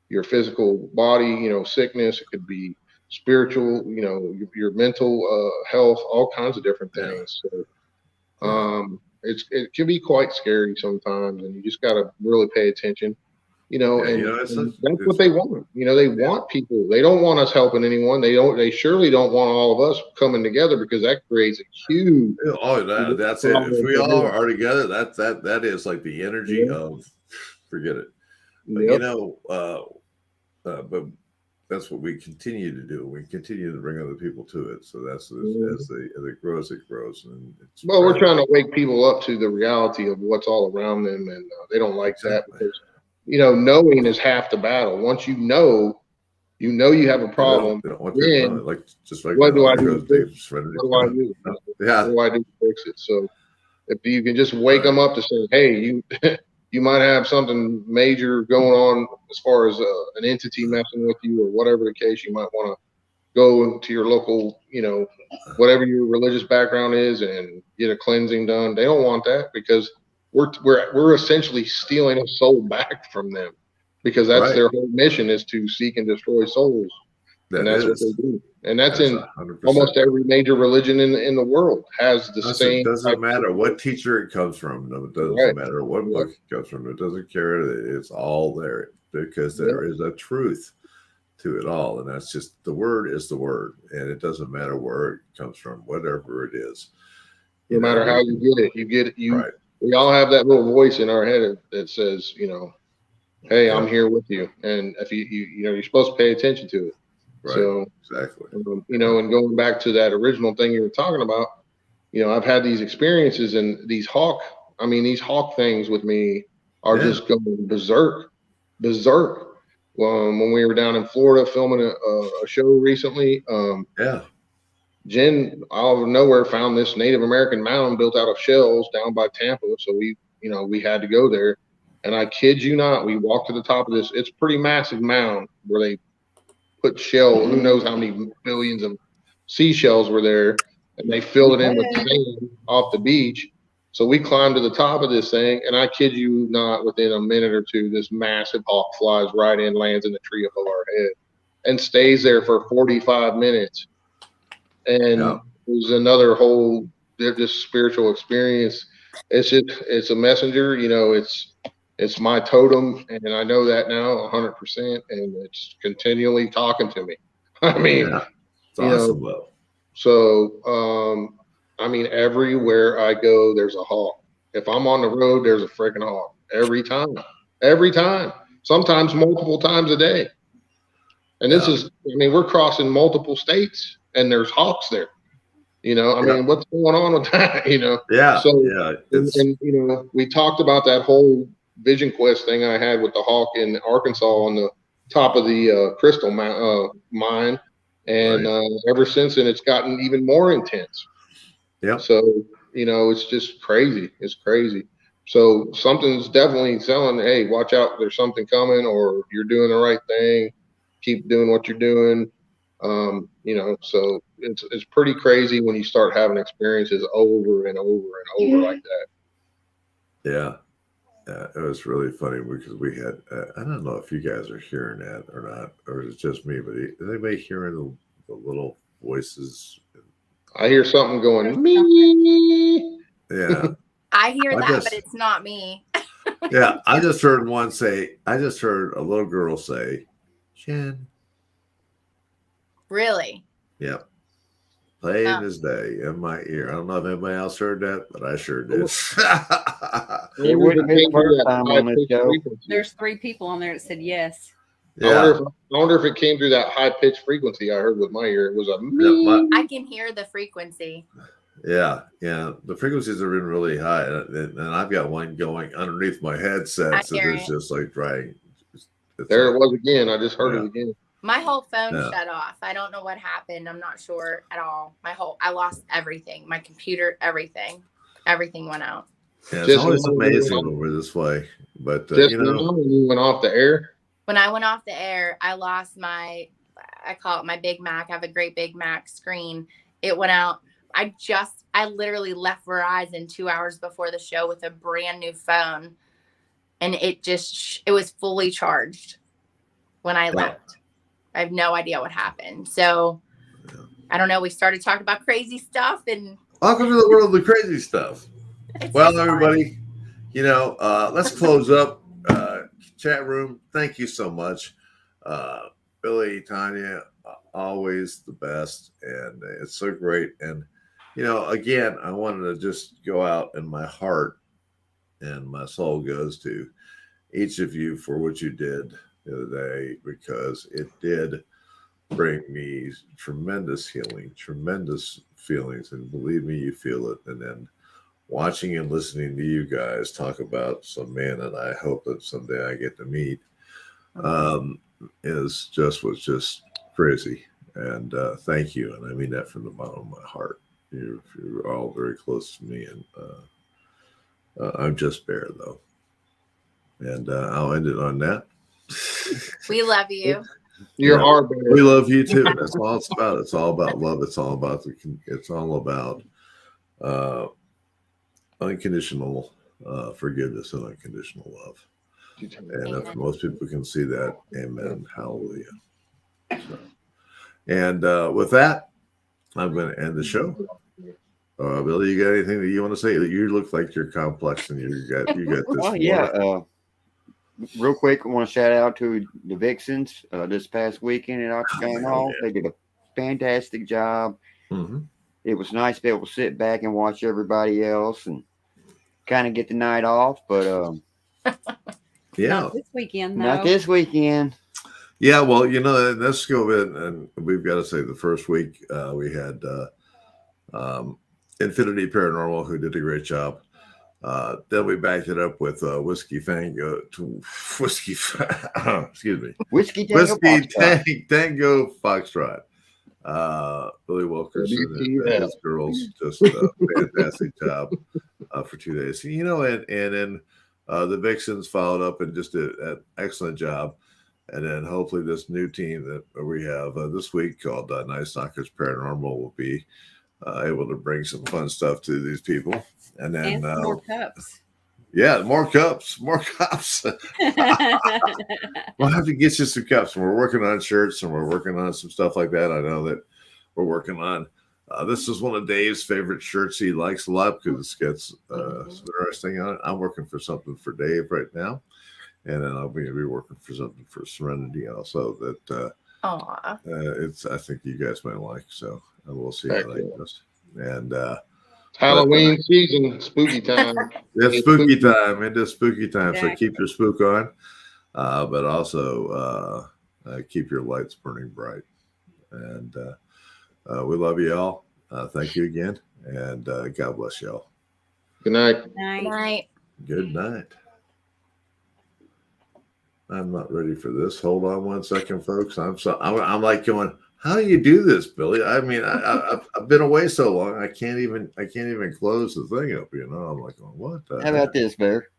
[SPEAKER 4] your physical body, sickness. It could be spiritual, your mental health, all kinds of different things. So, it can be quite scary sometimes, and you just got to really pay attention. That's what they want. They want people. They don't want us helping anyone. They surely don't want all of us coming together, because that creates a huge.
[SPEAKER 1] Oh, that's it. If we all are together, that is like the energy of forget it. But, but that's what we continue to do. We continue to bring other people to it. So that's as it grows, it grows. And
[SPEAKER 4] we're trying to wake people up to the reality of what's all around them, and they don't like that, because knowing is half the battle. Once you know you have a problem.
[SPEAKER 1] What
[SPEAKER 4] do I do?
[SPEAKER 1] What do I do? Yeah.
[SPEAKER 4] What do I do to fix it? So if you can just wake them up to say, hey, you might have something major going on as far as an entity messing with you, or whatever the case, you might want to go to your local, whatever your religious background is, and get a cleansing done. They don't want that, because we're essentially stealing a soul back from them, because that's their whole mission, is to seek and destroy souls. And that's what they do. And that's in 100%. Almost every major religion in the world has the same.
[SPEAKER 1] It doesn't matter what teacher it comes from. No, it doesn't matter what book it comes from. It doesn't care. It's all there, because there is a truth to it all. And that's just, the word is the word. And it doesn't matter where it comes from, whatever it is.
[SPEAKER 4] No matter how you get it. We all have that little voice in our head that says, hey, I'm here with you. And if you're supposed to pay attention to it.
[SPEAKER 1] Right.
[SPEAKER 4] So
[SPEAKER 1] exactly.
[SPEAKER 4] And going back to that original thing you were talking about, I've had these experiences, and these hawk things with me are just going berserk. When we were down in Florida filming a show recently, Jen out of nowhere found this Native American mound built out of shells down by Tampa. So we we had to go there. And I kid you not, we walked to the top of this. It's a pretty massive mound where they put shell. Who knows how many billions of seashells were there, and they filled it in with sand off the beach. So we climbed to the top of this thing, and I kid you not, within a minute or two, this massive hawk flies right in, lands in the tree above our head, and stays there for 45 minutes. And it was another whole just spiritual experience. It's a messenger, it's my totem, and I know that now 100%, and it's continually talking to me. I mean,
[SPEAKER 1] it's awesome, though.
[SPEAKER 4] So, everywhere I go, there's a hawk. If I'm on the road, there's a freaking hawk every time, sometimes multiple times a day. And this is, we're crossing multiple states and there's hawks there, what's going on with that, So, we talked about that whole Vision Quest thing I had with the hawk in Arkansas on the top of the crystal mine. And ever since then, it's gotten even more intense.
[SPEAKER 1] Yeah.
[SPEAKER 4] So, it's just crazy. It's crazy. So something's definitely telling, hey, watch out, there's something coming, or you're doing the right thing. Keep doing what you're doing. So it's pretty crazy when you start having experiences over and over and over like that.
[SPEAKER 1] Yeah. It was really funny because we had, I don't know if you guys are hearing that or not, or is it just me, but is anybody hearing the little voices?
[SPEAKER 4] I hear something going, me.
[SPEAKER 1] Yeah.
[SPEAKER 6] I hear that, but it's not me.
[SPEAKER 1] Yeah. I just heard a little girl say, Jen.
[SPEAKER 6] Really?
[SPEAKER 1] Yep. Playing this day in my ear. I don't know if anybody else heard that, but I sure did.
[SPEAKER 5] It wouldn't be the first time on this show.
[SPEAKER 2] There's 3 people on there that said yes.
[SPEAKER 1] Yeah.
[SPEAKER 4] I wonder if it came through that high pitched frequency I heard with my ear. It was a me.
[SPEAKER 6] I can hear the frequency.
[SPEAKER 1] Yeah. The frequencies have been really high, and I've got one going underneath my headset, so it's just like trying.
[SPEAKER 4] There it was again. I just heard it again.
[SPEAKER 6] My whole phone shut off. I don't know what happened. I'm not sure at all. I lost everything. My computer, everything went out.
[SPEAKER 1] Yeah, it's always amazing when we're this way. But
[SPEAKER 4] when you went off the air.
[SPEAKER 6] When I went off the air, I lost I call it my Big Mac. I have a great Big Mac screen. It went out. I literally left Verizon 2 hours before the show with a brand new phone. And it was fully charged when I left. I have no idea what happened. So I don't know. We started talking about crazy stuff, and
[SPEAKER 1] welcome to the world of crazy stuff. Well, everybody, let's close up. Chat room, thank you so much. Billy, Tanya, always the best. And it's so great. And, again, I wanted to just go out, and my heart and my soul goes to each of you for what you did the other day, because it did bring me tremendous healing, tremendous feelings, and believe me, you feel it. And then watching and listening to you guys talk about some man that I hope that someday I get to meet was just crazy. And thank you, and I mean that from the bottom of my heart. You're all very close to me, and I'm just Bear, though. And I'll end it on that.
[SPEAKER 6] We love you.
[SPEAKER 4] You're our Bear.
[SPEAKER 1] We love you too. That's all it's about. It's all about love. It's all about unconditional forgiveness and unconditional love. And if most people can see that, amen, hallelujah. So, and with that, I'm going to end the show. Billy, you got anything that you want to say? You look like you're complex, and you got this.
[SPEAKER 5] Oh yeah. Real quick, I want to shout out to the Vixens this past weekend at Octagon Hall. They did a fantastic job.
[SPEAKER 1] Mm-hmm.
[SPEAKER 5] It was nice to be able to sit back and watch everybody else and kind of get the night off. But
[SPEAKER 2] not this weekend. No.
[SPEAKER 5] Not this weekend.
[SPEAKER 1] Yeah, well, let's go in, and we've got to say the first week we had Infinity Paranormal, who did a great job. Then we backed it up with Whiskey Tango Foxtrot. Billy Wilkerson and his girls, just a fantastic job for 2 days. You know, and then the Vixens followed up and just did an excellent job. And then hopefully this new team that we have this week called Nice Knockers Paranormal will be able to bring some fun stuff to these people. And then
[SPEAKER 2] and more cups.
[SPEAKER 1] Yeah, more cups. We'll have to get you some cups. We're working on shirts and we're working on some stuff like that. I know that we're working on. This is one of Dave's favorite shirts he likes a lot because it gets some interesting on it. I'm working for something for Dave right now. And then I'll be working for something for Serenity also that I think you guys might like. So we'll see how that goes. And
[SPEAKER 4] Halloween season, spooky time.
[SPEAKER 1] It's spooky time. It is spooky time. So keep your spook on, but also keep your lights burning bright. And we love you all. Thank you again. And God bless you all.
[SPEAKER 4] Good night.
[SPEAKER 6] Good night.
[SPEAKER 1] Good night. I'm not ready for this. Hold on one second, folks. I'm like going, how do you do this, Billy? I mean, I've been away so long, I can't even close the thing up. You know, I'm like, what?
[SPEAKER 5] How about this, Bear?